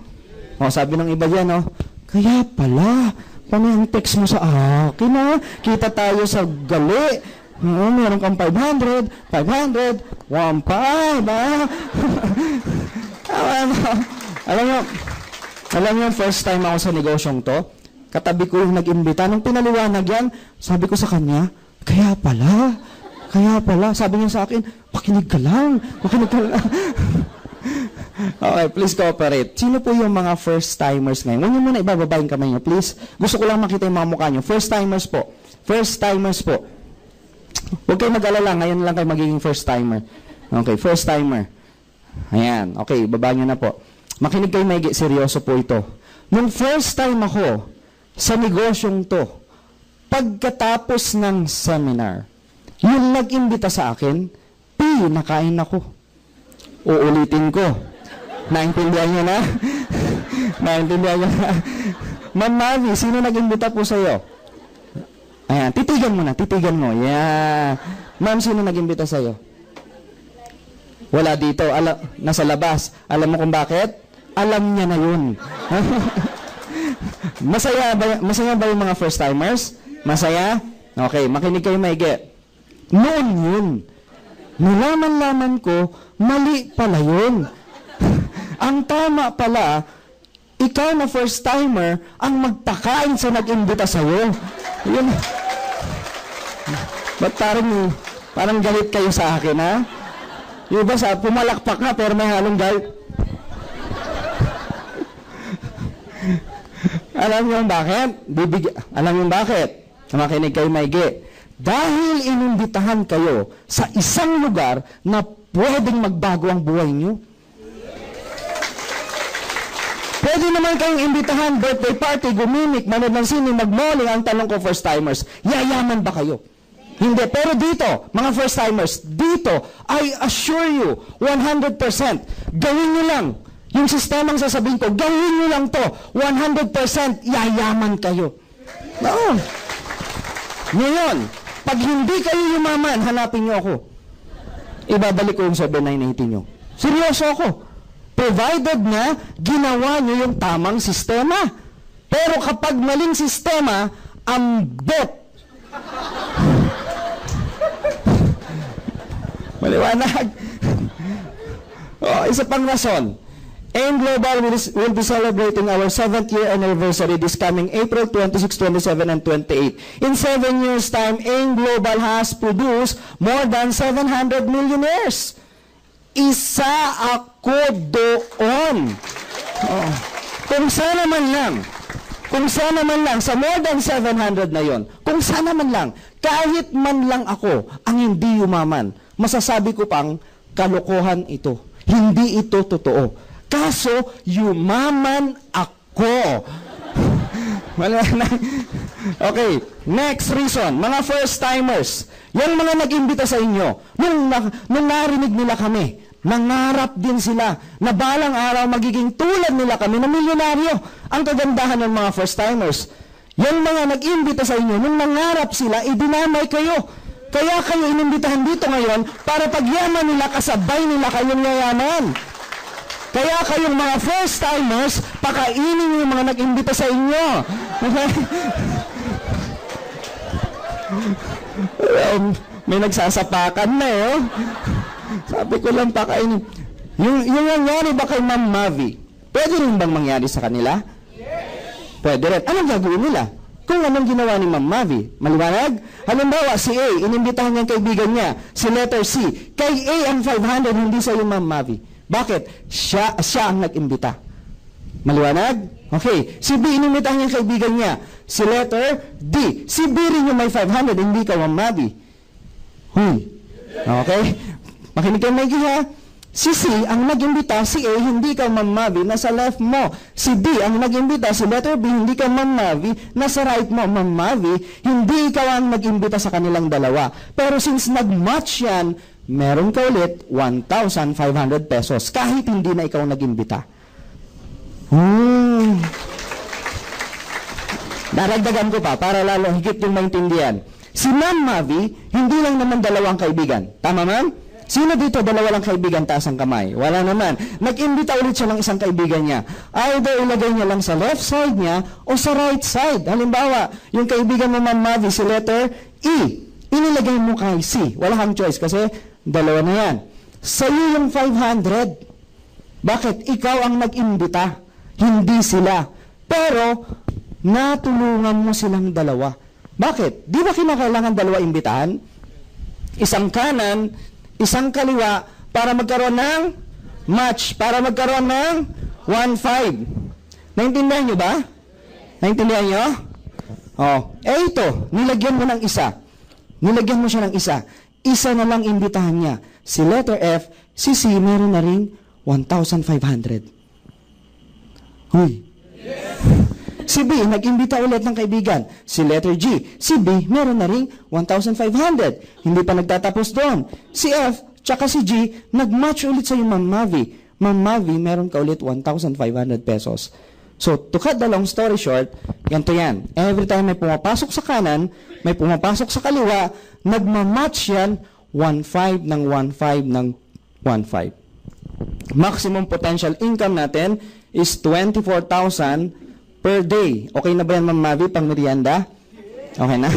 O, sabi ng iba dyan, kaya pala, paano yung text mo sa akin, kita tayo sa gali. Meron kang 500, 1,500, alam mo, first time ako sa negosyong to, katabi ko yung nag-imbita. Nung pinaliwanag yan, sabi ko sa kanya, kaya pala, sabi niya sa akin, makinig ka lang. Okay, please cooperate. Sino po yung mga first-timers ngayon? Huwag niyo muna ibababa yung kamay niyo, please. Gusto ko lang makita yung mga mukha niyo. First-timers po. First-timers po. Huwag kayo mag-alala. Ngayon lang kayo magiging first-timer. Okay, first-timer. Ayan. Okay, baba niyo na po. Makinig kayo maigi. Seryoso po ito. Nung first time ako sa negosyong to, pagkatapos ng seminar, yung nag-imbita sa akin, nakain ako. Uulitin ko. Naintindihan niyo na? Naintindihan niyo na? Ma'am Mavi, sino nag-imbita po sa'yo? Ayan, titigan mo na, titigan mo. Yeah. Ma'am, sino nag-imbita sa'yo? Wala dito, nasa labas. Alam mo kung bakit? Alam niya na yun. Masaya ba yung mga first-timers? Masaya? Okay, makinig kayo maigi. Noon yun. Nilaman-laman ko, mali pala yun. Ang tama pala, ikaw na first-timer ang magpakain sa nag-imbita sa'yo. Yun. Ba't parang galit kayo sa akin, ha? Yung iba pumalakpak na pero may halong galit. Alam niyo bakit? Alam niyo bakit? Makinig kayo maigi. Dahil inimbitahan kayo sa isang lugar na pwedeng magbago ang buhay niyo. Pwede naman kayong imbitahan, birthday party, gumimik, manood ng sine, mag-malling. Ang tanong ko, first-timers, yayaman ba kayo? Hindi. Pero dito, mga first-timers, dito, I assure you, 100%, gawin nyo lang. Yung sistemang sasabihin ko, gawin nyo lang to. 100% yayaman kayo. Oo. Ngayon, pag hindi kayo yumaman, hanapin nyo ako. Ibabalik ko yung 7980 nyo. Seryoso ako. Provided na ginawa nyo yung tamang sistema. Pero kapag maling sistema, ambot. Maliwanag. Isa pang rason. AIM Global will be celebrating our 7th year anniversary this coming April 26, 27, and 28. In 7 years' time, AIM Global has produced more than 700 millionaires. Isa ako doon. Kung sana man lang, sa more than 700 na yon, kung sana man lang, kahit man lang ako ang hindi yumaman, masasabi ko pang kalokohan ito. Hindi ito totoo. Kaso, yumaman ako. Okay, next reason. Mga first-timers, yung mga nag-imbita sa inyo, nung narinig nila kami, nangarap din sila na balang araw magiging tulad nila kami na milyonaryo. Ang kagandahan ng mga first-timers, yung mga nag-imbita sa inyo, nung nangarap sila, idinamay kayo. Kaya kayo inimbitahan dito ngayon para pagyaman nila, kasabay nila kayong yayaman. Kaya kayong mga first-timers, pakainin yung mga nag-imbita sa inyo. May nagsasapakan na eh. Sabi ko lang pakainin. Yung nangyari ba kay Ma'am Mavi, pwede rin bang mangyari sa kanila? Pwede rin. Anong gagawin nila? Kung anong ginawa ni Ma'am Mavi, maliwanag? Halimbawa, si A, inimbitahan niya ang kaibigan niya, si letter C. Kay A ang 500, hindi sa yung Ma'am Mavi. Bakit? Siya ang nag-imbita. Maliwanag? Okay. Si B, inimbitahan niya ang kaibigan niya, si letter D. Si B rin yung may 500, hindi ka Ma'am Mavi. Okay? Makinig kayo maigi ha. Si C ang nag-imbita, si A, hindi ka Ma'am Mavi, nasa left mo. Si D ang nag-imbita, si letter B, hindi ka Ma'am Mavi, nasa right mo. Ma'am Mavi, hindi ikaw ang nag-imbita sa kanilang dalawa. Pero since nag-match yan, meron ka ulit 1,500 pesos kahit hindi na ikaw nag-imbita. Daragdagan ko pa para lalo higit yung maintindihan. Si Ma'am Mavi, hindi lang naman dalawang kaibigan. Tama, ma'am? Sino dito dalawa lang kaibigan, taas ang kamay? Wala naman. Nag-imbita ulit siya ng isang kaibigan niya. Either ilagay niya lang sa left side niya o sa right side. Halimbawa, yung kaibigan mo, Ma'am Mavi, si letter E. Inilagay mo kay C. Wala kang choice kasi dalawa na yan. Sa'yo yung 500. Bakit? Ikaw ang nag-imbita. Hindi sila. Pero, natulungan mo silang dalawa. Bakit? Di ba kinakailangan dalawa imbitahan? Isang kanan, isang kaliwa, para magkaroon ng match, para magkaroon ng 1-5. Naintindihan nyo ba? Naintindihan nyo? Ito, nilagyan mo ng isa. Nilagyan mo siya ng isa. Isa na lang imbitahan niya. Si letter F, si C, meron na rin 1,500. Si B, nag-imbita ulit ng kaibigan. Si letter G, si B, meron na rin 1,500. Hindi pa nagtatapos doon. Si F, tsaka si G, nag-match ulit sa yung Ma'am Mavi. Ma'am Mavi, meron ka ulit 1,500 pesos. So, to cut the long story short, ganito yan. Every time may pumapasok sa kanan, may pumapasok sa kaliwa, nagmamatch yan, 1,500 ng 1,500 ng 1,500. Maximum potential income natin is 24,000 per day. Okay na ba yan, Ma'am Mavi, pang merienda? Okay na?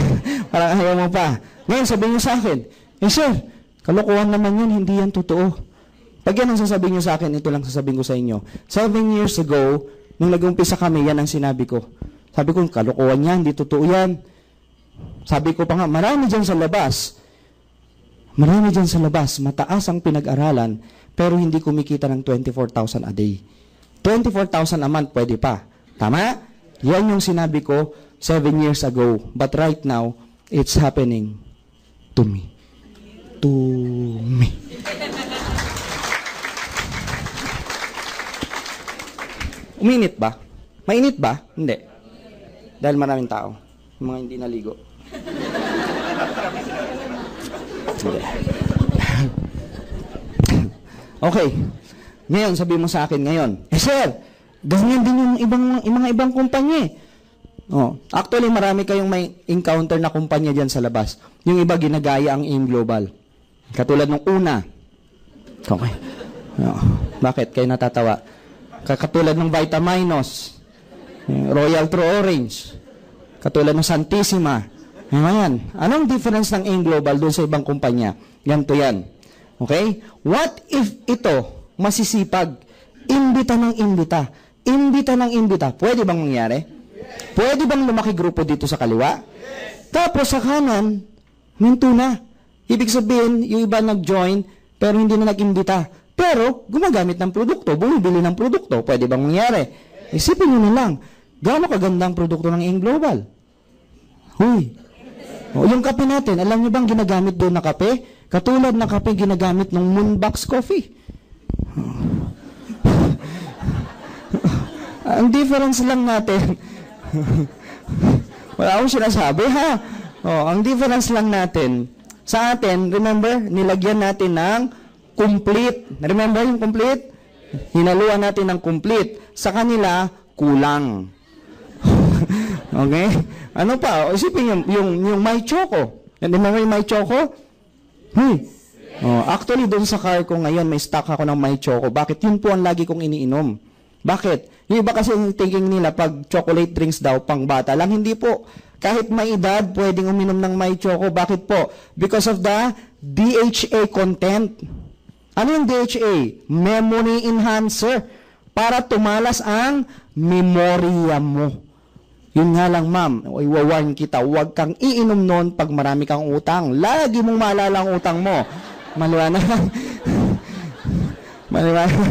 Parang ayaw mo pa. Ngayon, sabihin niyo sa akin, sir, kalokohan naman yun, hindi yan totoo. Pag yan ang sasabihin niyo sa akin, ito lang sasabihin ko sa inyo. 7 years ago, nung nag-umpisa kami, yan ang sinabi ko. Sabi ko, kalokohan yan, hindi totoo yan. Sabi ko pa nga, marami dyan sa labas. Marami dyan sa labas, mataas ang pinag-aralan, pero hindi kumikita ng 24,000 a day. 24,000 a month, pwede pa. Tama? Yan yung sinabi ko 7 years ago. But right now, it's happening. to me. To me. Uminit ba? Mainit ba? Hindi. Dahil maraming tao. Yung mga hindi naligo. Hindi. Okay. Ngayon, sabi mo sa akin ngayon, sir, ganyan din yung mga ibang kumpanya. Oh, actually, marami kayong may encounter na kumpanya dyan sa labas. Yung iba ginagaya ang AIM Global. Katulad nung una. Okay. Oh, bakit kayo natatawa? Katulad ng Vitaminos, Royal True Orange, katulad ng Santissima. Ngayon, anong difference ng AIM Global doon sa ibang kumpanya? Ganito yan. Okay? What if ito, masisipag, imbita ng imbita, imbita ng imbita, pwede bang mangyari? Pwede bang lumaki grupo dito sa kaliwa? Tapos sa kanan, minto na. Ibig sabihin, yung iba nag-join, pero hindi na nag-imbita. Pero, gumagamit ng produkto, bumibili ng produkto, pwede bang mangyari? Isipin nyo na lang, gaano kaganda ang produkto ng AIM Global? Huy. O, yung kape natin, alam nyo bang ginagamit doon na kape? Katulad ng kape ginagamit ng Moonbox Coffee. Ang difference lang natin, wala akong sinasabi, ha? O, ang difference lang natin, sa atin, remember, nilagyan natin ng complete. Remember yung complete? Hinaluan natin ng complete. Sa kanila, kulang. Okay? Ano pa? Isipin yung may choco. Remember yung may choco? Actually, doon sa car ko ngayon, may stock ako ng may choco. Bakit? Yun po ang lagi kong iniinom. Bakit? Yung iba kasi thinking nila, pag chocolate drinks daw, pang bata lang. Hindi po. Kahit may edad, pwedeng uminom ng may choco. Bakit po? Because of the DHA content. Ano yung DHA? Memory enhancer. Para tumalas ang memorya mo. Yun nga lang, ma'am. Iwawarn kita. Huwag kang iinom noon pag marami kang utang. Lagi mong maalala ang utang mo. Maliwanag. Maliwanag.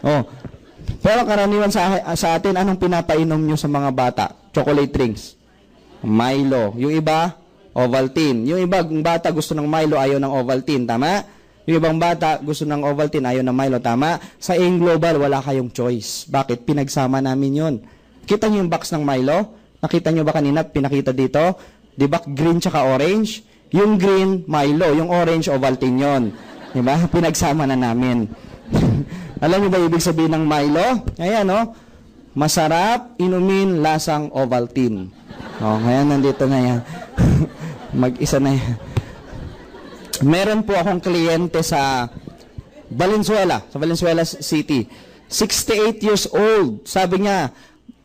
Oh. Pero karaniwan sa atin, anong pinapainom nyo sa mga bata? Chocolate drinks. Milo. Yung iba, Ovaltine. Yung ibang bata gusto ng Milo, ayaw ng Ovaltine. Tama? Yung ibang bata gusto ng Ovaltine, ayaw ng Milo. Tama? Sa AIM Global, wala kayong choice. Bakit? Pinagsama namin yun. Kita nyo yung box ng Milo? Nakita nyo ba kanina? Pinakita dito? Di ba? Green tsaka orange? Yung green, Milo. Yung orange, Ovaltine yun. Di ba? Pinagsama na namin. Alam niyo ba ibig sabihin ng Milo? Ayan, no? Masarap, inumin, lasang Ovaltine. Ngayon, nandito na yan. Mag-isa na yan. Meron po akong kliyente sa Valenzuela City. 68 years old. Sabi niya,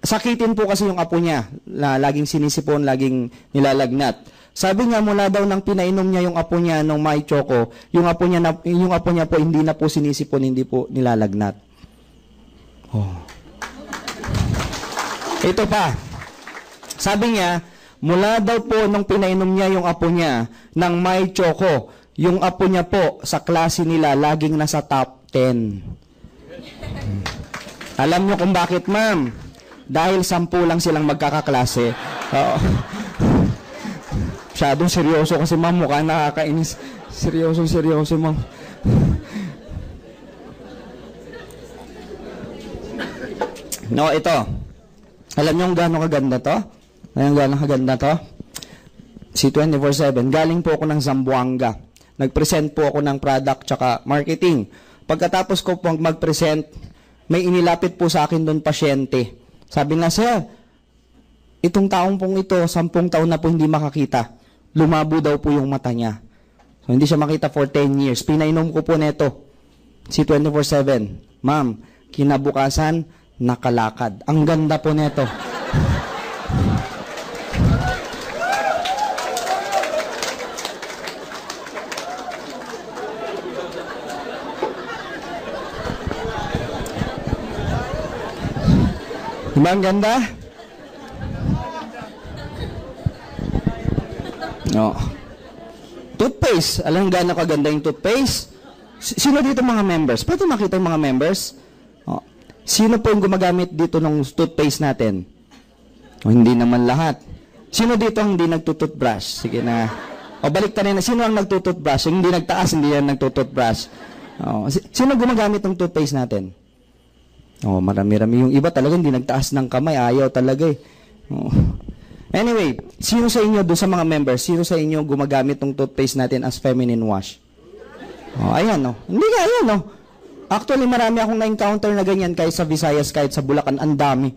sakitin po kasi yung apo niya. Laging sinisipon, laging nilalagnat. Sabi niya, mula daw nang pinainom niya yung apo niya nung may choco, yung apo niya po hindi na po sinisipon, hindi po nilalagnat. Ito pa. Sabi niya, mula daw po nung pinainom niya yung apo niya ng may choco, yung apo niya po sa klase nila laging nasa top 10. Alam niyo kung bakit, ma'am? Dahil 10 lang silang magkakaklase. Masyadong seryoso kasi, ma'am, mukha nakakainis. Seryoso, ma'am. No, ito. Alam niyo kung gaano kaganda to? Alam gaano kaganda to? Si 24/7. Galing po ako ng Zamboanga. Nag-present po ako ng product tsaka marketing. Pagkatapos ko po mag-present, may inilapit po sa akin doon pasyente. Sabi na, sir, itong taong pong ito, 10 taon na po hindi makakita. Lumabo daw po yung mata niya. So, hindi siya makita for 10 years. Pinainom ko po neto. Si 24/7. Ma'am, kinabukasan, nakalakad. Ang ganda po neto. Diba ang ganda? No. Toothpaste. Alam gaano kaganda yung toothpaste? Sino dito mga members? Pwede makita yung mga members? Sino po yung gumagamit dito ng toothpaste natin? Hindi naman lahat. Sino dito ang hindi nagtutoothbrush? Sige na. O balik tayo na, sino ang nagtututbrush? Yung hindi nagtaas, hindi yan nagtututbrush. O, sino gumagamit ng toothpaste natin? O, marami-rami. Yung iba talaga hindi nagtaas ng kamay, ayaw talaga eh. O. Anyway, sino sa inyo, doon sa mga members, sino sa inyo gumagamit ng toothpaste natin as feminine wash? O, ayan no. Hindi nga, ayan no. Actually, marami akong na-encounter na ganyan kahit sa Visayas, kahit sa Bulacan, ang dami.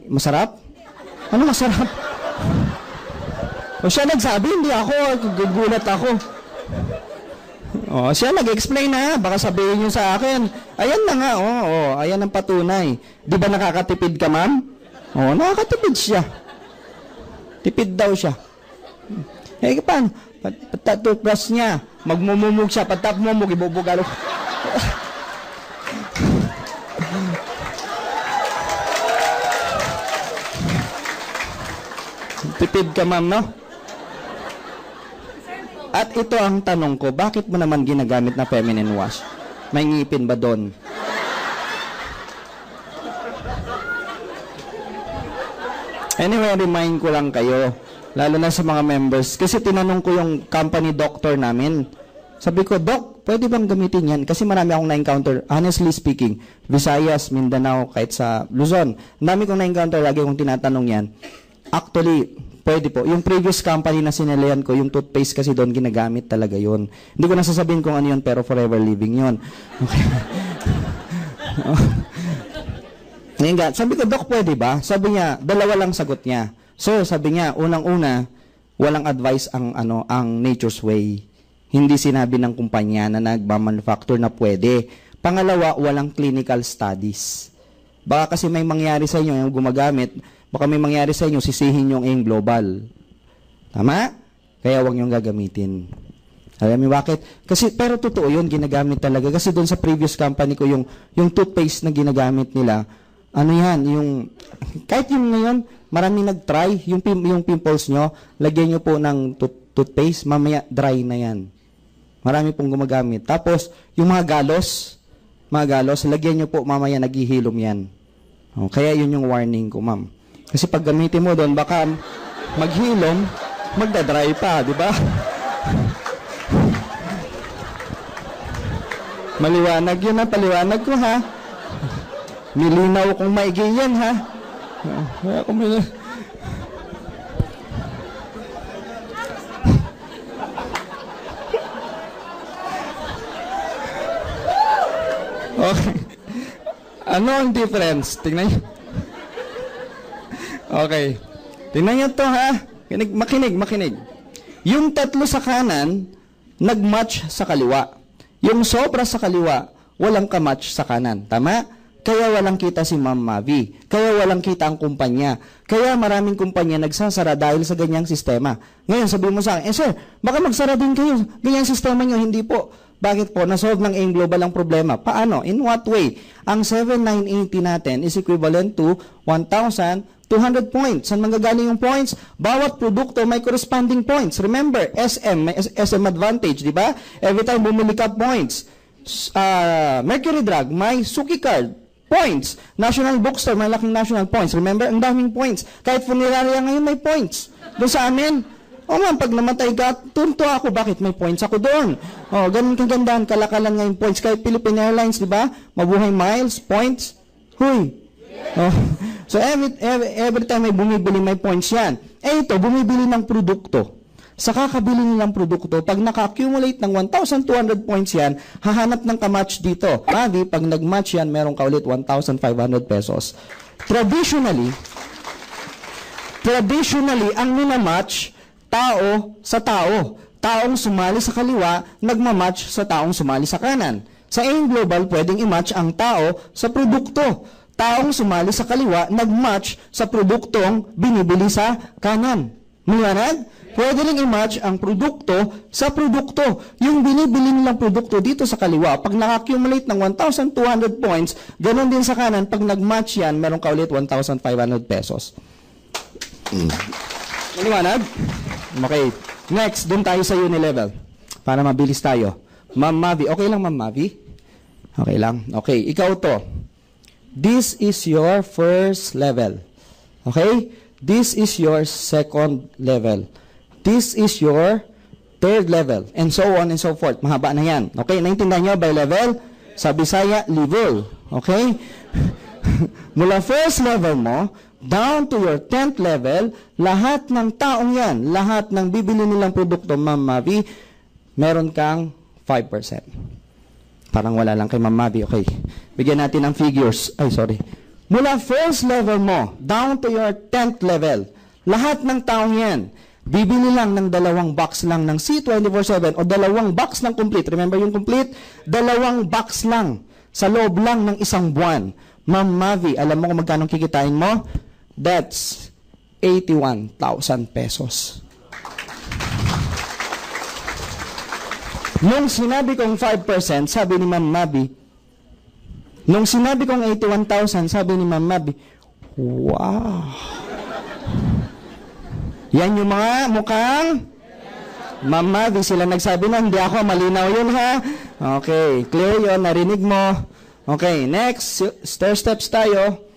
Masarap? Ano masarap? O siya nagsabi, hindi ako, gugulat ako. O, siya nag-explain na, baka sabihin niyo sa akin, ayan na nga, ayan ang patunay. Di ba nakakatipid ka, ma'am? O, nakakatipid siya. Tipid daw siya. Eh, paano? Toothbrush niya. Magmumumug siya. Pagtap mumug, ibubugalo. Tipid ka, ma'am, no? At ito ang tanong ko, bakit mo naman ginagamit na feminine wash? May ngipin ba doon? Anyway, remind ko lang kayo, lalo na sa mga members, kasi tinanong ko yung company doctor namin. Sabi ko, Doc, pwede bang gamitin yan? Kasi marami akong na-encounter, honestly speaking, Visayas, Mindanao, kahit sa Luzon. Dami kong na-encounter, lagi kong tinatanong yan. Actually, pwede po. Yung previous company na sinalayan ko, yung toothpaste kasi doon, ginagamit talaga yun. Hindi ko nasasabihin kung ano yun, pero forever living yun. Okay. Sabi ko, Doc, pwede ba? Sabi niya, dalawa lang sagot niya. So, sabi niya, unang-una, walang advice ang Nature's Way. Hindi sinabi ng kumpanya na nagmamanufacture na pwede. Pangalawa, walang clinical studies. Baka kasi may mangyari sa inyo yung gumagamit, baka may mangyari sa inyo, sisihin yung AIM Global. Tama? Kaya huwag niyong gagamitin. Alam niyo bakit? Kasi, pero totoo yun, ginagamit talaga. Kasi doon sa previous company ko, yung toothpaste na ginagamit nila, ano yan, kahit yung ngayon, maraming nag-try, yung pimples nyo, lagyan nyo po ng toothpaste, mamaya dry na yan. Marami pong gumagamit. Tapos, yung mga galos, lagyan nyo po, mamaya naghihilom yan. O, kaya yun yung warning ko, ma'am. Kasi pag gamitin mo doon, baka maghilom, magdadry pa, di ba? Maliwanag yun, paliwanag ko, ha? Nilinaw kong maigi yan, ha? Okay. Ano ang difference? Tingnan nyo. Okay. Tingnan nyo to, ha? Makinig. Yung tatlo sa kanan, nag-match sa kaliwa. Yung sobra sa kaliwa, walang ka-match sa kanan. Tama? Kaya walang kita si Ma'am Mavi. Kaya walang kita ang kumpanya. Kaya maraming kumpanya nagsasara dahil sa ganyang sistema. Ngayon, sabihin mo sa akin, sir, baka magsara din kayo. Ganyang sistema nyo, hindi po. Bakit po? Nasolve ng AIM Global ang problema. Paano? In what way? Ang 7,980 natin is equivalent to 1,200 points. Saan manggagaling yung points? Bawat produkto may corresponding points. Remember, may SM advantage, di ba? Every time bumili ka points. Mercury Drug, may Suki card. Points. National Bookstore, may laking national points. Remember, ang daming points. Kahit funeraria ngayon may points. Doon sa amin, ma'am, pag namatay ka, tunto ako, bakit may points ako doon? Ganun kagandahan, kalakalan ngayon points. Kahit Philippine Airlines, di ba? Mabuhay miles, points. Huy. So, every time may bumibili, may points yan. Ito, bumibili ng produkto. Sa kakabili nilang produkto, pag naka-accumulate ng 1,200 points yan, hahanap ng kamatch dito. Pag nag-match yan, meron ka ulit 1,500 pesos. Traditionally, ang minamatch, tao sa tao. Taong sumali sa kaliwa, nagmamatch sa taong sumali sa kanan. Sa AIM Global, pwedeng i-match ang tao sa produkto. Taong sumali sa kaliwa, nag-match sa produktong binibili sa kanan. Maliwanag? Pwede rin i-match ang produkto sa produkto. Yung binibili nilang produkto dito sa kaliwa, pag naka-accumulate ng 1,200 points, ganun din sa kanan, pag nag-match yan, meron ka ulit 1,500 pesos. Maliwanag? Okay. Next, dun tayo sa Unilevel. Para mabilis tayo. Ma'am Mavi. Okay lang, Ma'am Mavi? Okay lang. Okay. Ikaw to. This is your first level. Okay? This is your second level. This is your third level. And so on and so forth. Mahaba na yan. Okay, naintindihan nyo by level? Sa Bisaya, level. Okay? Mula first level mo, down to your 10th level, lahat ng taong yan, lahat ng bibili nilang produkto, Ma'am Mavi, meron kang 5%. Parang wala lang kay Ma'am Mavi. Okay. Bigyan natin ng figures. Ay, sorry. Mula first level mo, down to your 10th level, lahat ng taong yan, bibili lang ng 2 box lang ng C24/7 o 2 box ng complete. Remember yung complete? 2 box lang sa loob lang ng 1 buwan. Ma'am Mavi, alam mo kung magkano kikitain mo? That's 81,000 pesos. Nung sinabi kong 5%, sabi ni Ma'am Mavi, nung sinabi kong 81,000, sabi ni Ma'am Mavi, wow. Yan yung mga mukhang Ma'am Mavi, sila nagsabi na, hindi ako, malinaw yun ha. Okay, clear yun, narinig mo. Okay, next, stair steps tayo.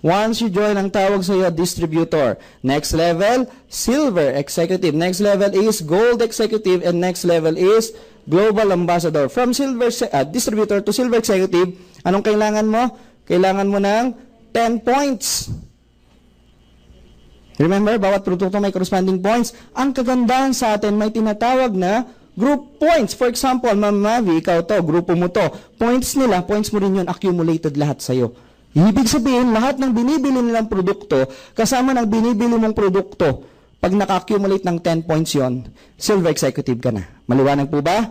Once you join, ang tawag sa iyo, distributor. Next level, silver executive. Next level is gold executive. And next level is global ambassador. From silver distributor to silver executive, anong kailangan mo? Kailangan mo ng 10 points. Remember, bawat produkto may corresponding points. Ang kagandahan sa atin, may tinatawag na group points. For example, Ma'am Mavi, ikaw to, grupo mo to. Points nila, points mo rin yun, accumulated lahat sa'yo. Ibig sabihin, lahat ng binibili nilang produkto, kasama ng binibili mong produkto, pag naka-accumulate ng 10 points yon, silver executive ka na. Maliwanag po ba?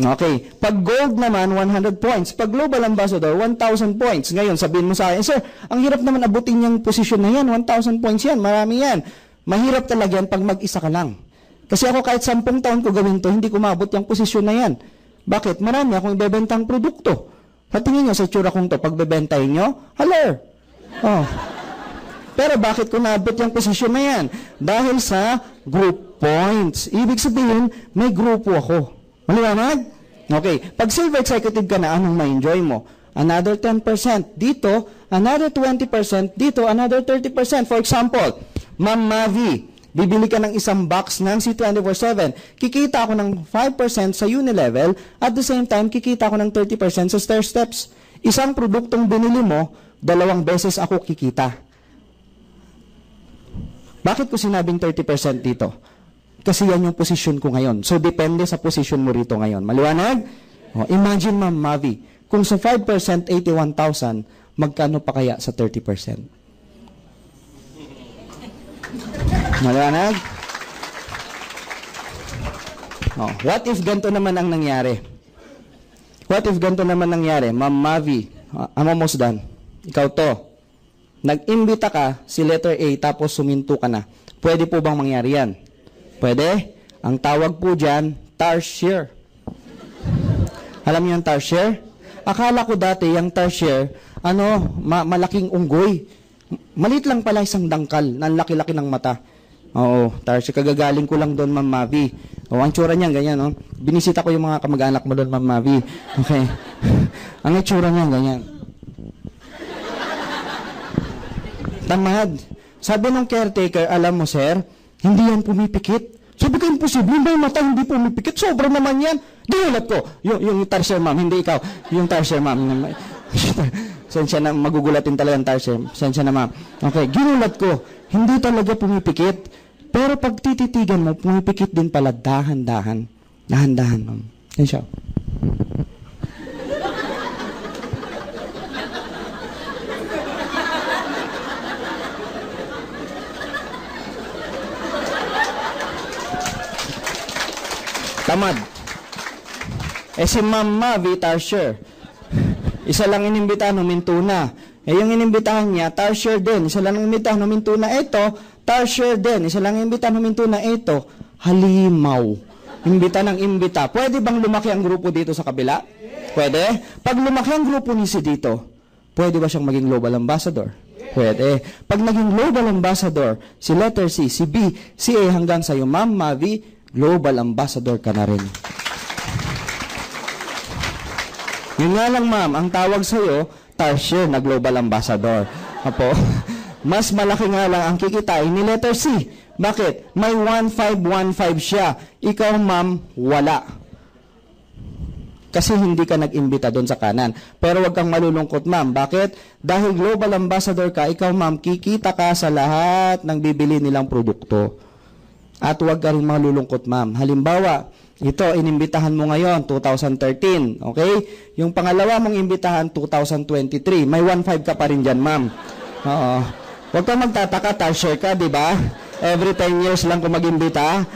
Okay. Pag gold naman, 100 points. Pag global ambassador, 1,000 points. Ngayon, sabihin mo sa akin, sir, ang hirap naman abutin yung posisyon na yan. 1,000 points yan. Marami yan. Mahirap talaga yan pag mag-isa ka lang. Kasi ako kahit 10 taon ko gawin to, hindi ko maabot yung posisyon na yan. Bakit? Marami akong ibebentang produkto. Patingin nyo sa tsura kong to, pagbebentahin nyo, haler. Oh. Pero bakit ko naabot yung posisyon na yan? Dahil sa group points. Ibig sabihin, may grupo ako. Maliwanag? Okay. Pag silver executive ka na, anong ma-enjoy mo? Another 10%. Dito, another 20%. Dito, another 30%. For example, Ma'am Mavi, bibili ka ng 1 box ng C24/7. Kikita ako ng 5% sa Unilevel. At the same time, kikita ako ng 30% sa stair steps. Isang produktong binili mo, 2 beses ako kikita. Bakit ko sinabing 30% dito? Kasi yan yung posisyon ko ngayon. So, depende sa posisyon mo rito ngayon. Maliwanag? Oh, imagine, Ma'am Mavi, kung sa 5%, 81,000, magkano pa kaya sa 30%? Maliwanag? Oh, what if ganito naman ang nangyari? What if ganito naman nangyari? Ma'am Mavi, I'm almost done. Ikaw to. Nag-imbita ka, si letter A, tapos suminto ka na. Pwede po bang mangyari yan? Pwede. Ang tawag po dyan, tarsier. Alam niyo yung tarsier? Akala ko dati, yung tarsier, malaking unggoy. Malit lang pala isang dangkal, na laki-laki ng mata. Oo, tarsier. Kagagaling ko lang doon, Ma'am Mavi. O, ang tsura niyan, ganyan, no? Binisita ko yung mga kamag-anak mo doon, Ma'am Mavi. Okay. Ang itsura niyan, ganyan. Tamad. Sabi ng caretaker, alam mo, sir, hindi yan pumipikit. Sabi ko, imposible, may mata hindi pumipikit. Sobra naman yan. Ginulat ko. Yung tarsier, ma'am, hindi ikaw. Yung tarsier, ma'am. Sensya na, magugulatin talaga yung tarsier. Sensya na, ma'am. Okay, ginulat ko. Hindi talaga pumipikit. Pero pag tititigan mo, pumipikit din pala dahan-dahan. Dahan-dahan, ma'am. Yan siya. Tamad. Si Ma'am Mavi, tarsier. Isa lang inimbitahan, huminto na. Yung inimbitahan niya, tarsier din. Isa lang inimbitahan, huminto na. Ito, tarsier din. Isa lang inimbitahan, huminto na. Ito, halimaw. Imbita ng imbita. Pwede bang lumaki ang grupo dito sa kabila? Pwede. Pag lumaki ang grupo ni si dito, pwede ba siyang maging global ambassador? Pwede. Pag naging global ambassador, si letter C, si B, si A hanggang sa'yo, Ma'am Mavi, global ambassador ka na rin. Yun nga lang, ma'am, ang tawag sa'yo, tarsier na global ambassador. Apo, mas malaki nga lang ang kikitain ni letter C. Bakit? May 1515 siya. Ikaw, ma'am, wala. Kasi hindi ka nag-imbita doon sa kanan. Pero wag kang malulungkot, ma'am. Bakit? Dahil global ambassador ka, ikaw, ma'am, kikita ka sa lahat ng bibili nilang produkto. At wag ka rin malulungkot, ma'am. Halimbawa, ito, inimbitahan mo ngayon, 2013. Okay? Yung pangalawa mong imbitahan, 2023. May 1.5 ka pa rin dyan, ma'am. Oo. Huwag kang magtataka, tar-share ka, di ba? Every 10 years lang kung mag-imbita.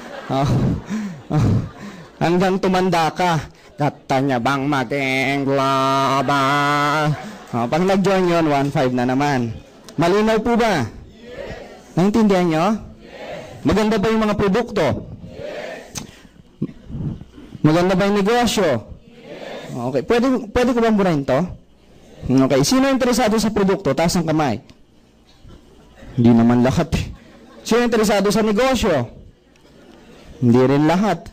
Hanggang tumanda ka. Katanya bang maging global? Pag nag-join yun, 1.5 na naman. Malinaw po ba? Yes. Naintindihan nyo? Yes. Maganda ba yung mga produkto? Yes. Maganda ba yung negosyo? Yes. Okay. Pwede ko bang burahin to? Okay. Sino interesado sa produkto? Taas ang kamay. Hindi naman lahat. Sino interesado sa negosyo? Hindi rin lahat.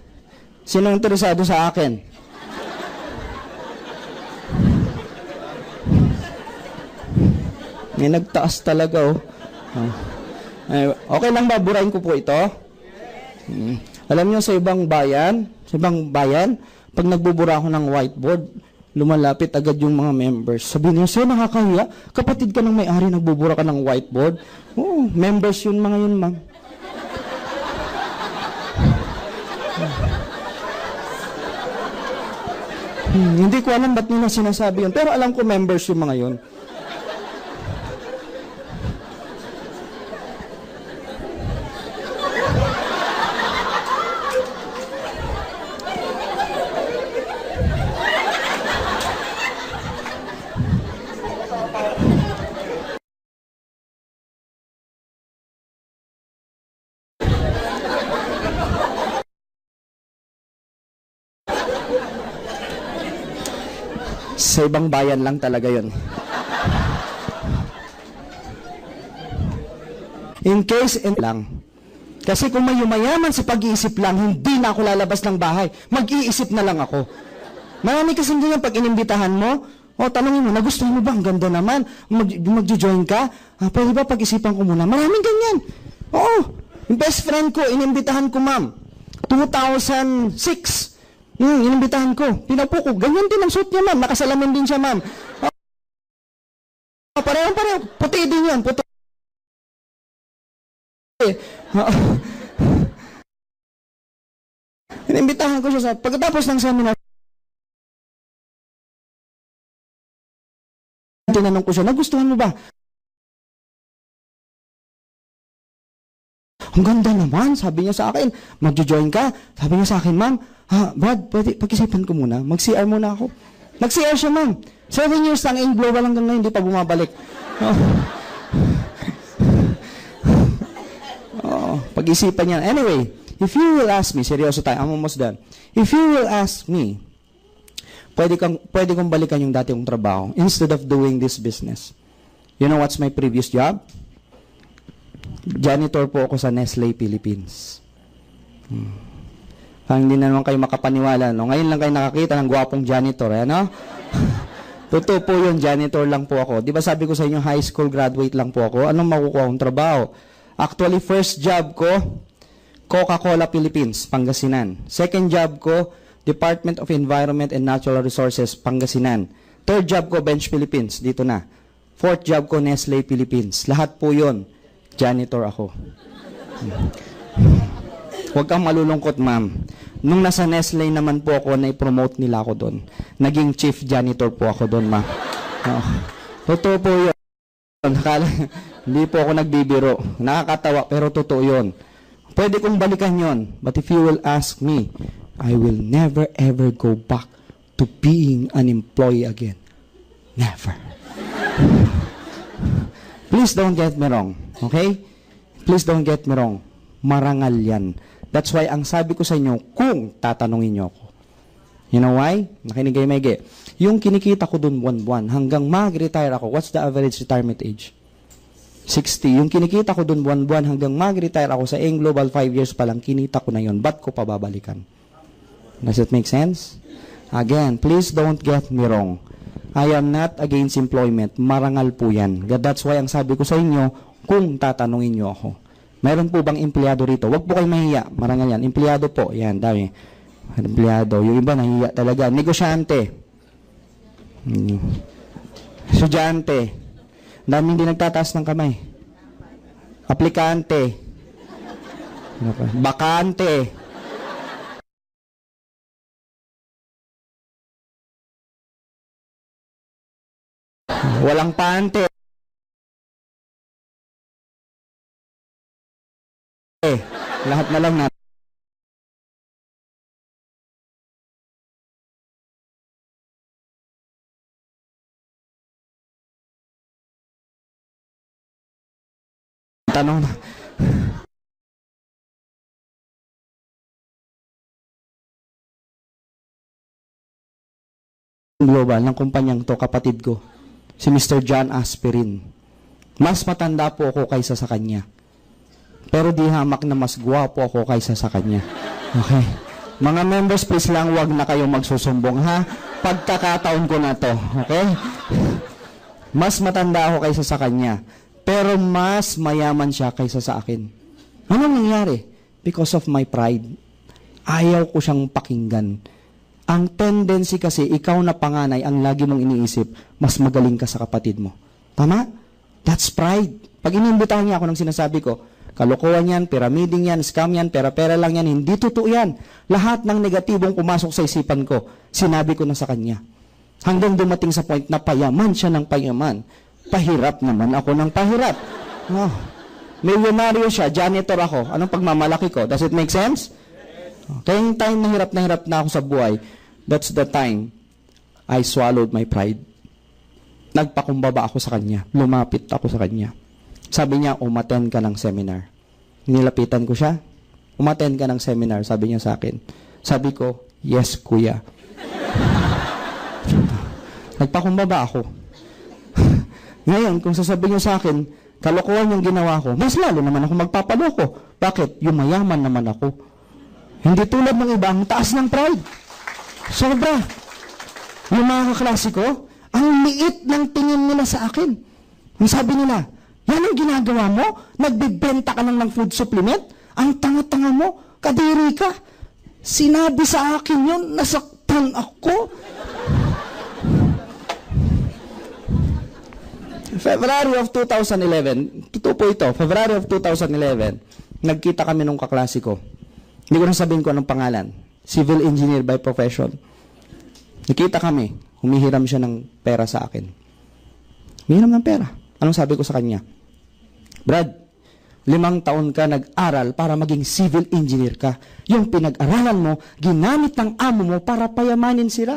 Sino interesado sa akin? May nagtaas talaga, oh. Okay lang ba, burahin ko po ito? Alam niyo, sa ibang bayan, pag nagbubura ako ng whiteboard, lumalapit agad yung mga members. Sabi niya, sir, nakakahiya. Kapatid ka ng may-ari, nagbubura ka ng whiteboard. Oo, members yun, mga yun, ma'am. Hindi ko alam ba't nila sinasabi yun. Pero alam ko members yung mga yun. Sa ibang bayan lang talaga yun. In case, lang. Kasi kung may yumayaman sa pag-iisip lang, hindi na ako lalabas ng bahay. Mag-iisip na lang ako. Marami kasi ganyan pag inimbitahan mo, tanongin mo, nagustuhan mo ba? Ang ganda naman. Mag-join ka? Pwede ba pag-isipan ko muna? Maraming ganyan. Oo. Yung best friend ko, inimbitahan ko, ma'am. 2006. Inimbitahan ko. Pinapo ko. Ganyan din ang suit niya, ma'am. Nakasalamin din siya, ma'am. Pareho. Puti din yan. Puti. Inimbitahan ko siya sa... Pagkatapos ng seminar, tinanong ko siya, nagustuhan mo ba? Ang ganda naman, sabi niya sa akin. Mag-join ka? Sabi niya sa akin, ma'am, Brad, pwede, pag-isipan ko muna. Mag-CR muna ako. Nag-CR siya, ma'am. 7 years lang, in global hanggang ngayon, hindi pa bumabalik. Pag-isipan niya. Anyway, if you will ask me, seryoso tayo, I'm almost done. If you will ask me, pwede kong balikan yung dati kong trabaho instead of doing this business. You know what's my previous job? Janitor po ako sa Nestle Philippines. Hindi na naman kayo makapaniwala, no? Ngayon lang kayo nakakita ng gwapong janitor, ano? Totoo po yun, janitor lang po ako. Di ba sabi ko sa inyo, high school graduate lang po ako? Anong makukuha akong trabaho? Actually, first job ko, Coca-Cola Philippines, Pangasinan. Second job ko, Department of Environment and Natural Resources, Pangasinan. Third job ko, Bench Philippines, dito na. Fourth job ko, Nestle Philippines. Lahat po yun, janitor ako. Huwag kang malulungkot, ma'am. Nung nasa Nestle naman po ako, na-promote nila ako doon. Naging chief janitor po ako doon, ma'am. Totoo po yun. Hindi po ako nagbibiro. Nakakatawa, pero totoo yun. Pwede kong balikan yun. But if you will ask me, I will never ever go back to being an employee again. Never. Please don't get me wrong. Okay? Please don't get me wrong. Marangal yan. That's why ang sabi ko sa inyo, kung tatanungin nyo ako. You know why? Nakinig kayo, Mege. Yung kinikita ko dun buwan-buwan, hanggang mag-retire ako, what's the average retirement age? 60. Yung kinikita ko dun buwan-buwan, hanggang mag-retire ako sa Global 5 years pa lang, kinita ko na yun. Ba't ko pababalikan? Does it make sense? Again, please don't get me wrong. I am not against employment. Marangal po yan. That's why ang sabi ko sa inyo, kung tatanungin nyo ako. Mayroon po bang empleyado rito? Huwag po kayong mahiya. Marangal yan. Empleyado po. Yan, dami. Empleyado. Yung iba nahiya talaga. Negosyante. Estudyante. Dami hindi nagtataas ng kamay. Aplikante. Bakante. Walang pante. Lahat na lang natin. Tanong na. Global ng kumpanyang to, kapatid ko, si Mr. John Aspirin. Mas matanda po ako kaysa sa kanya. Pero di hamak na mas gwapo ako kaysa sa kanya. Okay? Mga members, please lang, wag na kayong magsusumbong, ha? Pagkakataon ko na to. Okay? Mas matanda ako kaysa sa kanya. Pero mas mayaman siya kaysa sa akin. Anong nangyari? Because of my pride. Ayaw ko siyang pakinggan. Ang tendency kasi, ikaw na panganay, ang lagi mong iniisip, mas magaling ka sa kapatid mo. Tama? That's pride. Pag inimbitahan niya ako ng sinasabi ko, kalokohan yan, pyramiding yan, scam yan, pera-pera lang yan, hindi totoo yan. Lahat ng negatibong pumasok sa isipan ko, sinabi ko na sa kanya. Hanggang dumating sa point na payaman siya ng payaman. Pahirap naman ako ng pahirap. Oh. Milyonaryo siya, janitor ako. Anong pagmamalaki ko? Does it make sense? Kaya yung time na hirap na ako sa buhay, that's the time I swallowed my pride. Nagpakumbaba ako sa kanya. Lumapit ako sa kanya. Sabi niya, umattend ka ng seminar. Nilapitan ko siya. Umattend ka ng seminar, sabi niya sa akin. Sabi ko, yes, kuya. Nagpakumbaba ako. Ngayon, kung sasabihin niyo sa akin, kalokohan yung ginawa ko, mas lalo naman ako magpapaloko. Bakit? Yumayaman naman ako. Hindi tulad ng iba, ang taas ng pride. Sobra. Yung mga kaklase ko, ang liit ng tingin nila sa akin. Ang sabi nila, yan ang ginagawa mo? Nagbibenta ka lang ng food supplement? Ang tanga-tanga mo? Kadiri ka? Sinabi sa akin yun, nasaktan ako. February of 2011, totoo po ito, February of 2011, nagkita kami nung kaklase ko. Hindi ko na sabihin ko anong pangalan. Civil engineer by profession. Nakita kami, humihiram siya ng pera sa akin. Humihiram ng pera. Anong sabi ko sa kanya? Brad, 5 taon ka nag-aral para maging civil engineer ka. Yung pinag-aralan mo, ginamit ng amo mo para payamanin sila.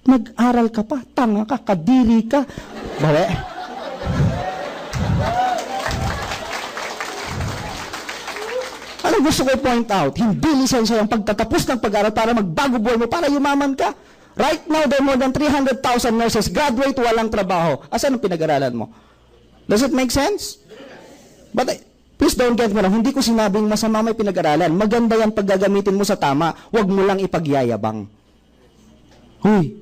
Nag-aral ka pa, tanga ka, kadiri ka. Bawe. Ano gusto ko point out? Hindi lisensya yung pagtatapos ng pag-aaral para magbago buhay mo, para yumaman ka. Right now, there are more than 300,000 nurses graduate, walang trabaho. Asan ang pinag-aralan mo? Does it make sense? But please don't get me wrong, hindi ko sinabing masama may pinag-aralan. Maganda yan pag gagamitin mo sa tama, huwag mo lang ipagyayabang. Huy.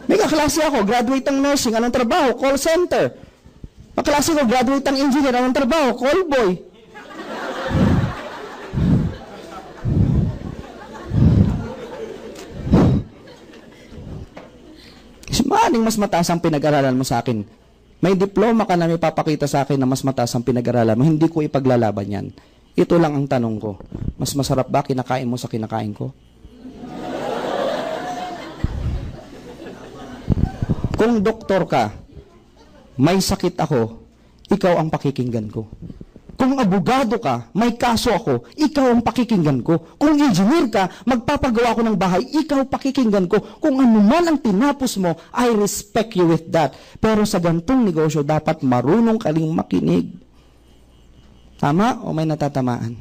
May kaklase ako, graduate ng nursing, anong trabaho? Call center. Kaklase ko, graduate ng engineer, anong trabaho? Call boy. Maaaring mas mataas ang pinag-aralan mo sa akin. May diploma ka na may papakita sa akin na mas mataas ang pinag-aralan mo. Hindi ko ipaglalaban yan. Ito lang ang tanong ko. Mas masarap ba kinakain mo sa kinakain ko? Kung doktor ka, may sakit ako, ikaw ang pakikinggan ko. Kung abogado ka, may kaso ako, ikaw ang pakikinggan ko. Kung engineer ka, magpapagawa ko ng bahay, ikaw pakikinggan ko. Kung ano man ang tinapos mo, I respect you with that. Pero sa gantong negosyo, dapat marunong ka ring makinig. Tama o may natatamaan?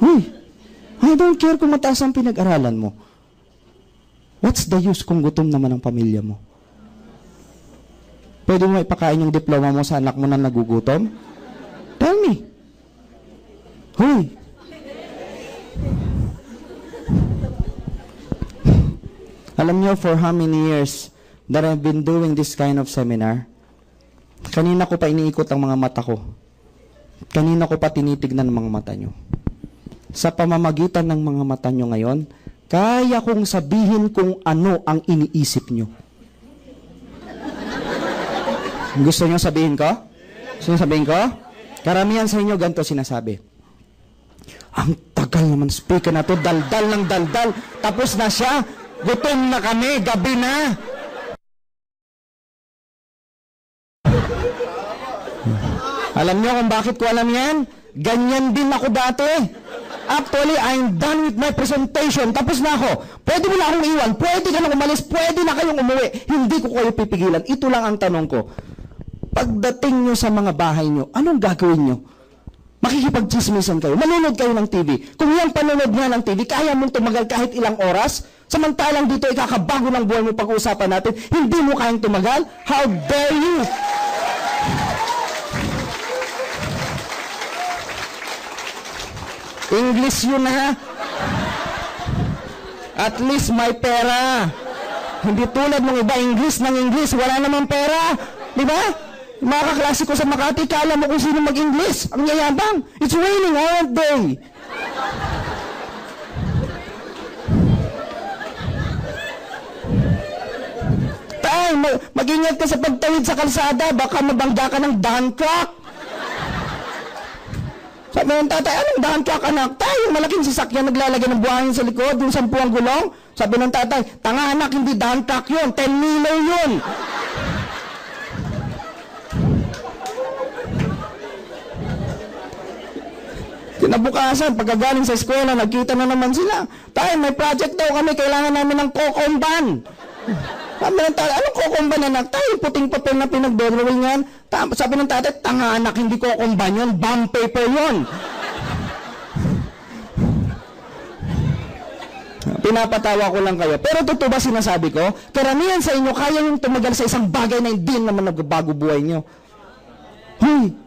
Uy, I don't care kung mataas ang pinag-aralan mo. What's the use kung gutom naman ang pamilya mo? Pwede mo ipakain yung diploma mo sa anak mo na nagugutom? Tell me. Hoy. Alam niyo, for how many years that I've been doing this kind of seminar, Kanina ko pa iniikot ang mga mata ko. Kanina ko pa tinitignan ang mga mata nyo. Sa pamamagitan ng mga mata nyo ngayon, kaya kong sabihin kung ano ang iniisip nyo. Gusto nyo sabihin ko? Gusto nyo sabihin ko? Karamihan sa inyo, ganito sinasabi. Ang tagal naman speaker na to, daldal ng daldal. Tapos na siya, gutom na kami, gabi na. Alam niyo kung bakit ko alam yan? Ganyan din ako dati. Actually, I'm done with my presentation. Tapos na ako. Pwede mo na akong iwan. Pwede ka na umalis. Pwede na kayong umuwi. Hindi ko kayo pipigilan. Ito lang ang tanong ko. Pagdating nyo sa mga bahay nyo, anong gagawin nyo? Makikipagchismisan kayo. Manunod kayo ng TV. Kung yan panunod nga ng TV, kaya mong tumagal kahit ilang oras. Samantalang dito, ikakabago ng buhay mo pag-uusapan natin. Hindi mo kayang tumagal? How dare you? English yun ha. At least may pera. Hindi tulad ng iba, English ng English, wala namang pera. Di ba? Mga kaklase ko sa Makati, kala mo kung sino mag-English. Ang yayabang. It's raining all day. Tay, mag-ingat ka sa pagtawid sa kalsada, baka mabangga ka ng daan truck. Sabi ng tatay, anong daan truck anak? Tay, yung malaking sasakyan naglalagay ng buhangin sa likod, yung 10 ang gulong. Sabi ng tatay, tanga anak, hindi daan truck yun, 10 miler yun. Kinabukasan, pagkagaling sa eskwela, nagkita na naman sila. Tay, may project daw kami, kailangan namin ng kokomban. Sabi ng tatay, anong kokomban anak? Tay, puting papel na pinag-drawing yan. Sabi ng tatay, tanga anak, hindi kokomban yun, bond paper yun. Pinapatawa ko lang kayo. Pero totoo ba sinasabi ko? Karamihan sa inyo, kaya yung tumagal sa isang bagay na hindi naman nagbabago buhay nyo. Hoy!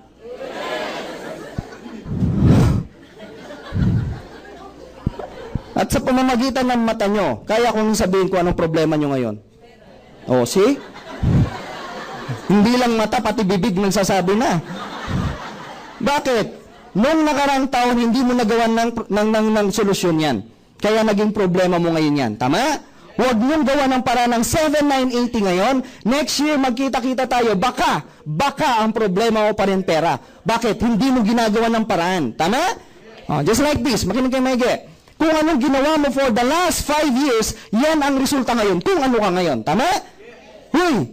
At sa pamamagitan ng mata nyo, kaya kong sabihin ko anong problema nyo ngayon. Oh, see? Hindi lang mata, pati bibig nagsasabi na. Bakit? Noong nakarang taon, hindi mo nagawan ng solusyon yan. Kaya naging problema mo ngayon yan. Tama? Huwag niyong gawa ng para ng 7,980 ngayon. Next year, magkita-kita tayo. Baka ang problema mo pa rin pera. Bakit? Hindi mo ginagawa ng paraan. Tama? Oh, just like this. Makinig kayo maigi. Kung anong ginawa mo for the last 5 years, yan ang resulta ngayon. Kung ano ka ngayon. Tama? Huy!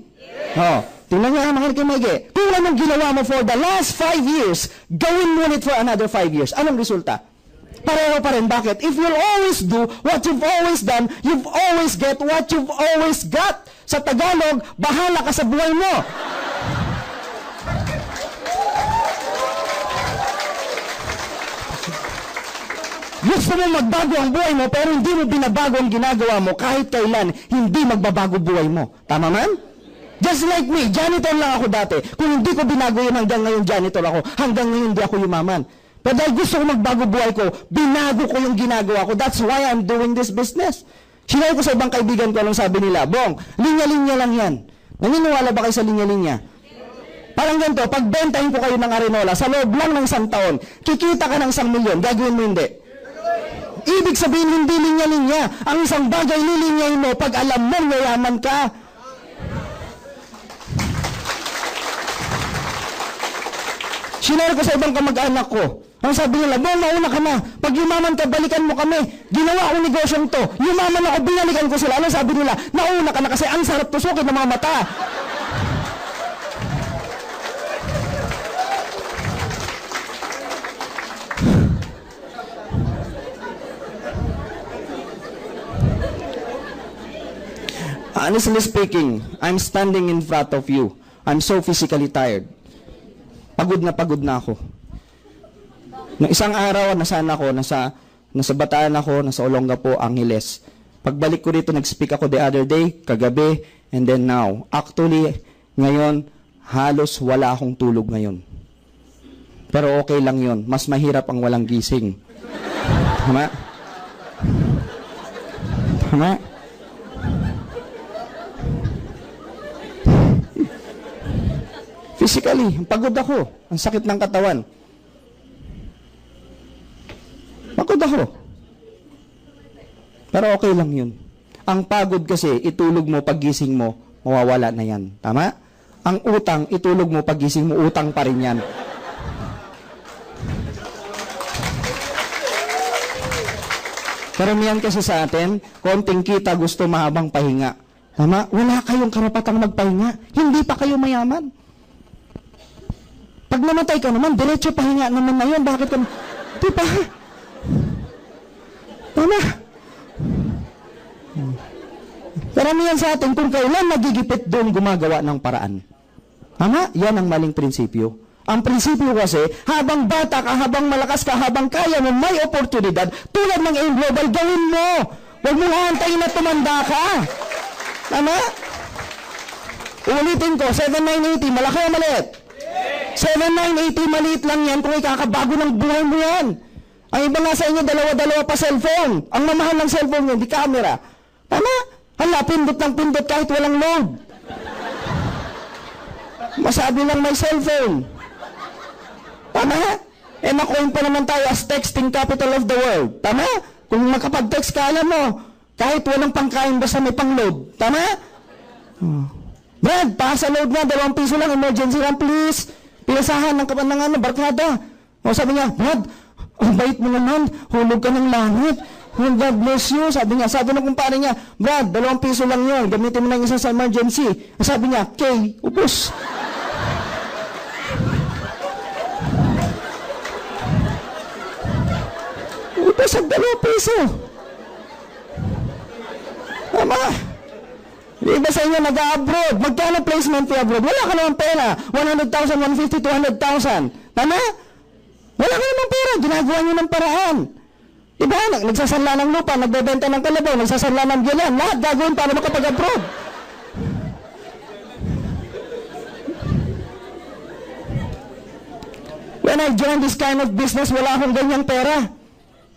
Oh, tingnan niyo, makinig kayo maigi. Kung anong ginawa mo for the last 5 years, gawin mo ulit for another 5 years. Anong resulta? Pareho pa rin. Bakit? If you'll always do what you've always done, you've always get what you've always got. Sa Tagalog, bahala ka sa buhay mo. Gusto mo magbago ang buhay mo, pero hindi mo binabago ang ginagawa mo, kahit kailan, hindi magbabago buhay mo. Tama man? Just like me, janitor lang ako dati. Kung hindi ko binago yun hanggang ngayon, janitor ako. Hanggang ngayon, hindi ako yumaman. Pero dahil gusto ko magbago buhay ko, binago ko yung ginagawa ko. That's why I'm doing this business. Sinabi ko sa ibang kaibigan ko, anong sabi nila, Bong, linya-linya lang yan. Naniniwala ba kayo sa linya-linya? Parang ganito, pagbentahin ko kayo ng Arenola, sa loob lang ng 1 taon, kikita ka ng 1 milyon, gagawin mo hindi. Ibig sabihin, hindi linya-linya. Ang isang bagay lilinyahin mo pag alam mo yayaman ka. Sinare ko sa ibang kamag-anak ko. Ang sabi nila, Bong, mauna ka na. Pag yumaman ka, balikan mo kami. Ginawa ko negosyong to. Yumaman ako, binalikan ko sila. Ano sabi nila? Nauna ka na kasi ang sarap tusukin ng mga mata. Honestly speaking, I'm standing in front of you. I'm so physically tired. Pagod na ako. Nung isang araw, nasaan ako? Nasa Bataan ako, nasa Olongapo, Angeles. Pagbalik ko dito, nag-speak ako the other day, kagabi, and then now. Actually, ngayon, halos wala akong tulog ngayon. Pero okay lang yon. Mas mahirap ang walang gising. Tama? Tama? Physically, pagod ako. Ang sakit ng katawan. Pagod ako. Pero okay lang yun. Ang pagod kasi, itulog mo, paggising mo, mawawala na yan. Tama? Ang utang, itulog mo, paggising mo, utang pa rin yan. Karamihan kasi sa atin, konting kita, gusto mahabang pahinga. Tama? Wala kayong karapatang magpahinga. Hindi pa kayo mayaman. Pag namatay ka naman, diretso pahinga naman na yun. Bakit ka... Di ba? Tama? Karamihan sa atin, kung kailan nagigipit doon, gumagawa ng paraan. Tama? Yan ang maling prinsipyo. Ang prinsipyo kasi, habang bata ka, habang malakas ka, habang kaya mo, may oportunidad, tulad ng AIM Global, gawin mo. Huwag mo hantayin na tumanda ka. Tama? Ulitin ko, 7,980, malaki o maliit? 7,980, maliit lang yan kung ikakabago ng buhay mo yan. Ang iba nga sa inyo, dalawa-dalawa pa cellphone. Ang mamahal ng cellphone nyo, di camera. Tama? Hala, pindot ng pindot kahit walang load. Masabi lang may cellphone. Tama? Eh, nakuhin pa naman tayo as texting capital of the world. Tama? Kung makapag-text ka, alam mo, kahit walang pangkain, basta may pang-load. Tama? Brad, pasa load nga, 2 piso lang, emergency lang, please. Pinasahan ng kapanangan ng barkada. O sabi niya, Brad, ang bait mo naman, hulog ka ng langit. Oh, God bless you. Sabi niya, sabi ng kumpare niya, Brad, 2 piso lang yun, gamitin mo na yung isa sa emergency. Sabi niya, Kay, upos. Upos ang 2 piso. Tama. Iba sa inyo nag-abroad. Magkano placement fee abroad? Wala ka naman pera. 100,000, 150, 200,000. Tama? Wala ka naman pera. Ginagawa nyo ng paraan. Iba, nagsasanla ng lupa, nagbebenta ng kalabaw, nagsasanla ng gyan. Lahat gagawin para makapag-abroad. When I joined this kind of business, wala akong ganyang pera.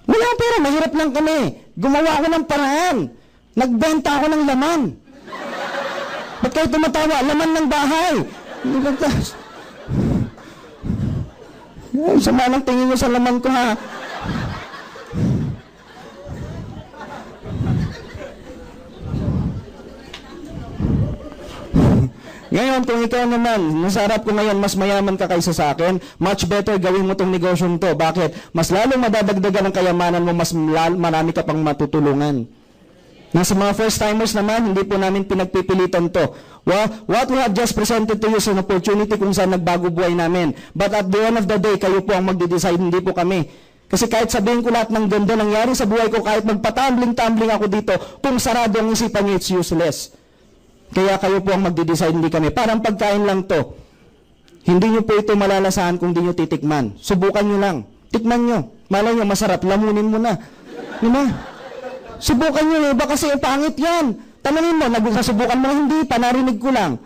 Wala akong pera. Mahirap lang kami. Gumawa ako ng paraan. Nagbenta ako ng laman. Ba't kayo tumatawa? Laman ng bahay. Sama ng tingin nyo sa laman ko, ha? Ngayon, kung ikaw naman, nasa harap ko ngayon, mas mayaman ka kaysa sa akin, much better gawin mo tong negosyong to. Bakit? Mas lalong madadagdagan ang kayamanan mo, mas marami ka pang matutulungan. Nasa mga first-timers naman, hindi po namin pinagpipilitan to. Well, what we have just presented to you is an opportunity kung saan nagbago buhay namin. But at the end of the day, kayo po ang magde-decide, hindi po kami. Kasi kahit sabihin ko lahat ng ganda nangyari sa buhay ko, kahit magpatumbling-tumbling ako dito, kung sarado ang isipan niyo, it's useless. Kaya kayo po ang magde-decide, hindi kami. Parang pagkain lang to. Hindi nyo po ito malalasahan kung hindi nyo titikman. Subukan nyo lang. Tikman nyo. Malay nyo, masarap. Lamunin mo na. Diba? Subukan nyo. Iba kasi pangit yan. Tanungin mo, nasubukan mo na hindi. Panarinig ko lang.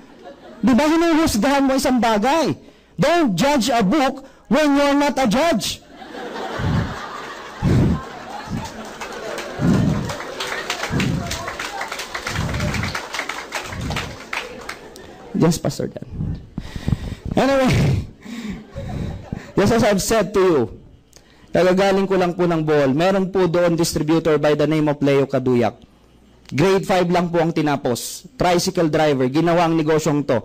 Diba hinuhusgahan mo isang bagay? Don't judge a book when you're not a judge. Yes, Pastor Dan. Anyway, just as I've said to you, kagagaling ko lang po ng Bohol, meron po doon distributor by the name of Leo Kaduyak. Grade 5 lang po ang tinapos. Tricycle driver, ginawang negosyong to.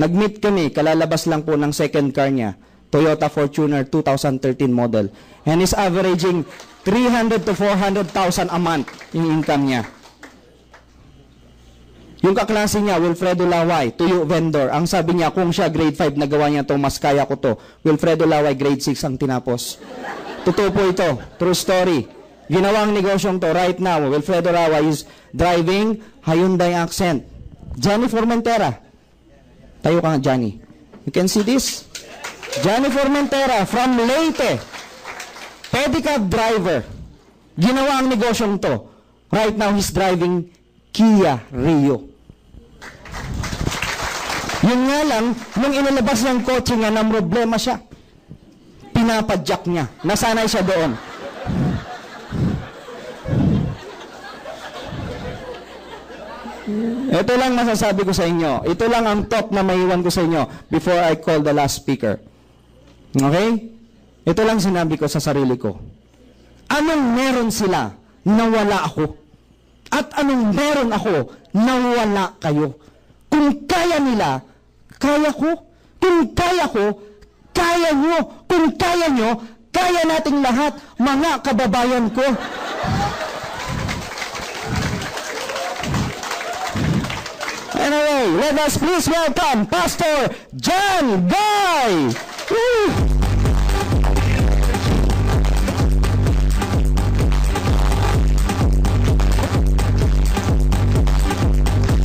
Nag-meet kami, kalalabas lang po ng second car niya, Toyota Fortuner 2013 model. And is averaging 300 to 400,000 a month yung income niya. Yung kaklase niya, Wilfredo Laway, tuyo vendor. Ang sabi niya, kung siya grade 5, nagawa niya to, mas kaya ko to. Wilfredo Laway, grade 6 ang tinapos. Totoo po ito. True story. Ginawang negosyong to right now. Wilfredo Laway is driving Hyundai Accent. Johnny Formentera. Tayo ka nga, Johnny. You can see this? Johnny Formentera from Leyte. Pedicab driver. Ginawa ang negosyong to. Right now, he's driving Kia Rio. Yun nga lang, nung inilabas ng kotse nga, ng problema siya. Pinapadyak niya. Nasanay siya doon. Ito lang masasabi ko sa inyo. Ito lang ang thought na maiwan ko sa inyo before I call the last speaker. Okay? Ito lang sinabi ko sa sarili ko. Anong meron sila na wala ako? At anong meron ako na wala kayo? Kung kaya nila, kaya ko. Kung kaya ko, kaya nyo. Kung kaya nyo, kaya nating lahat, mga kababayan ko. Anyway, let us please welcome Pastor John Guy!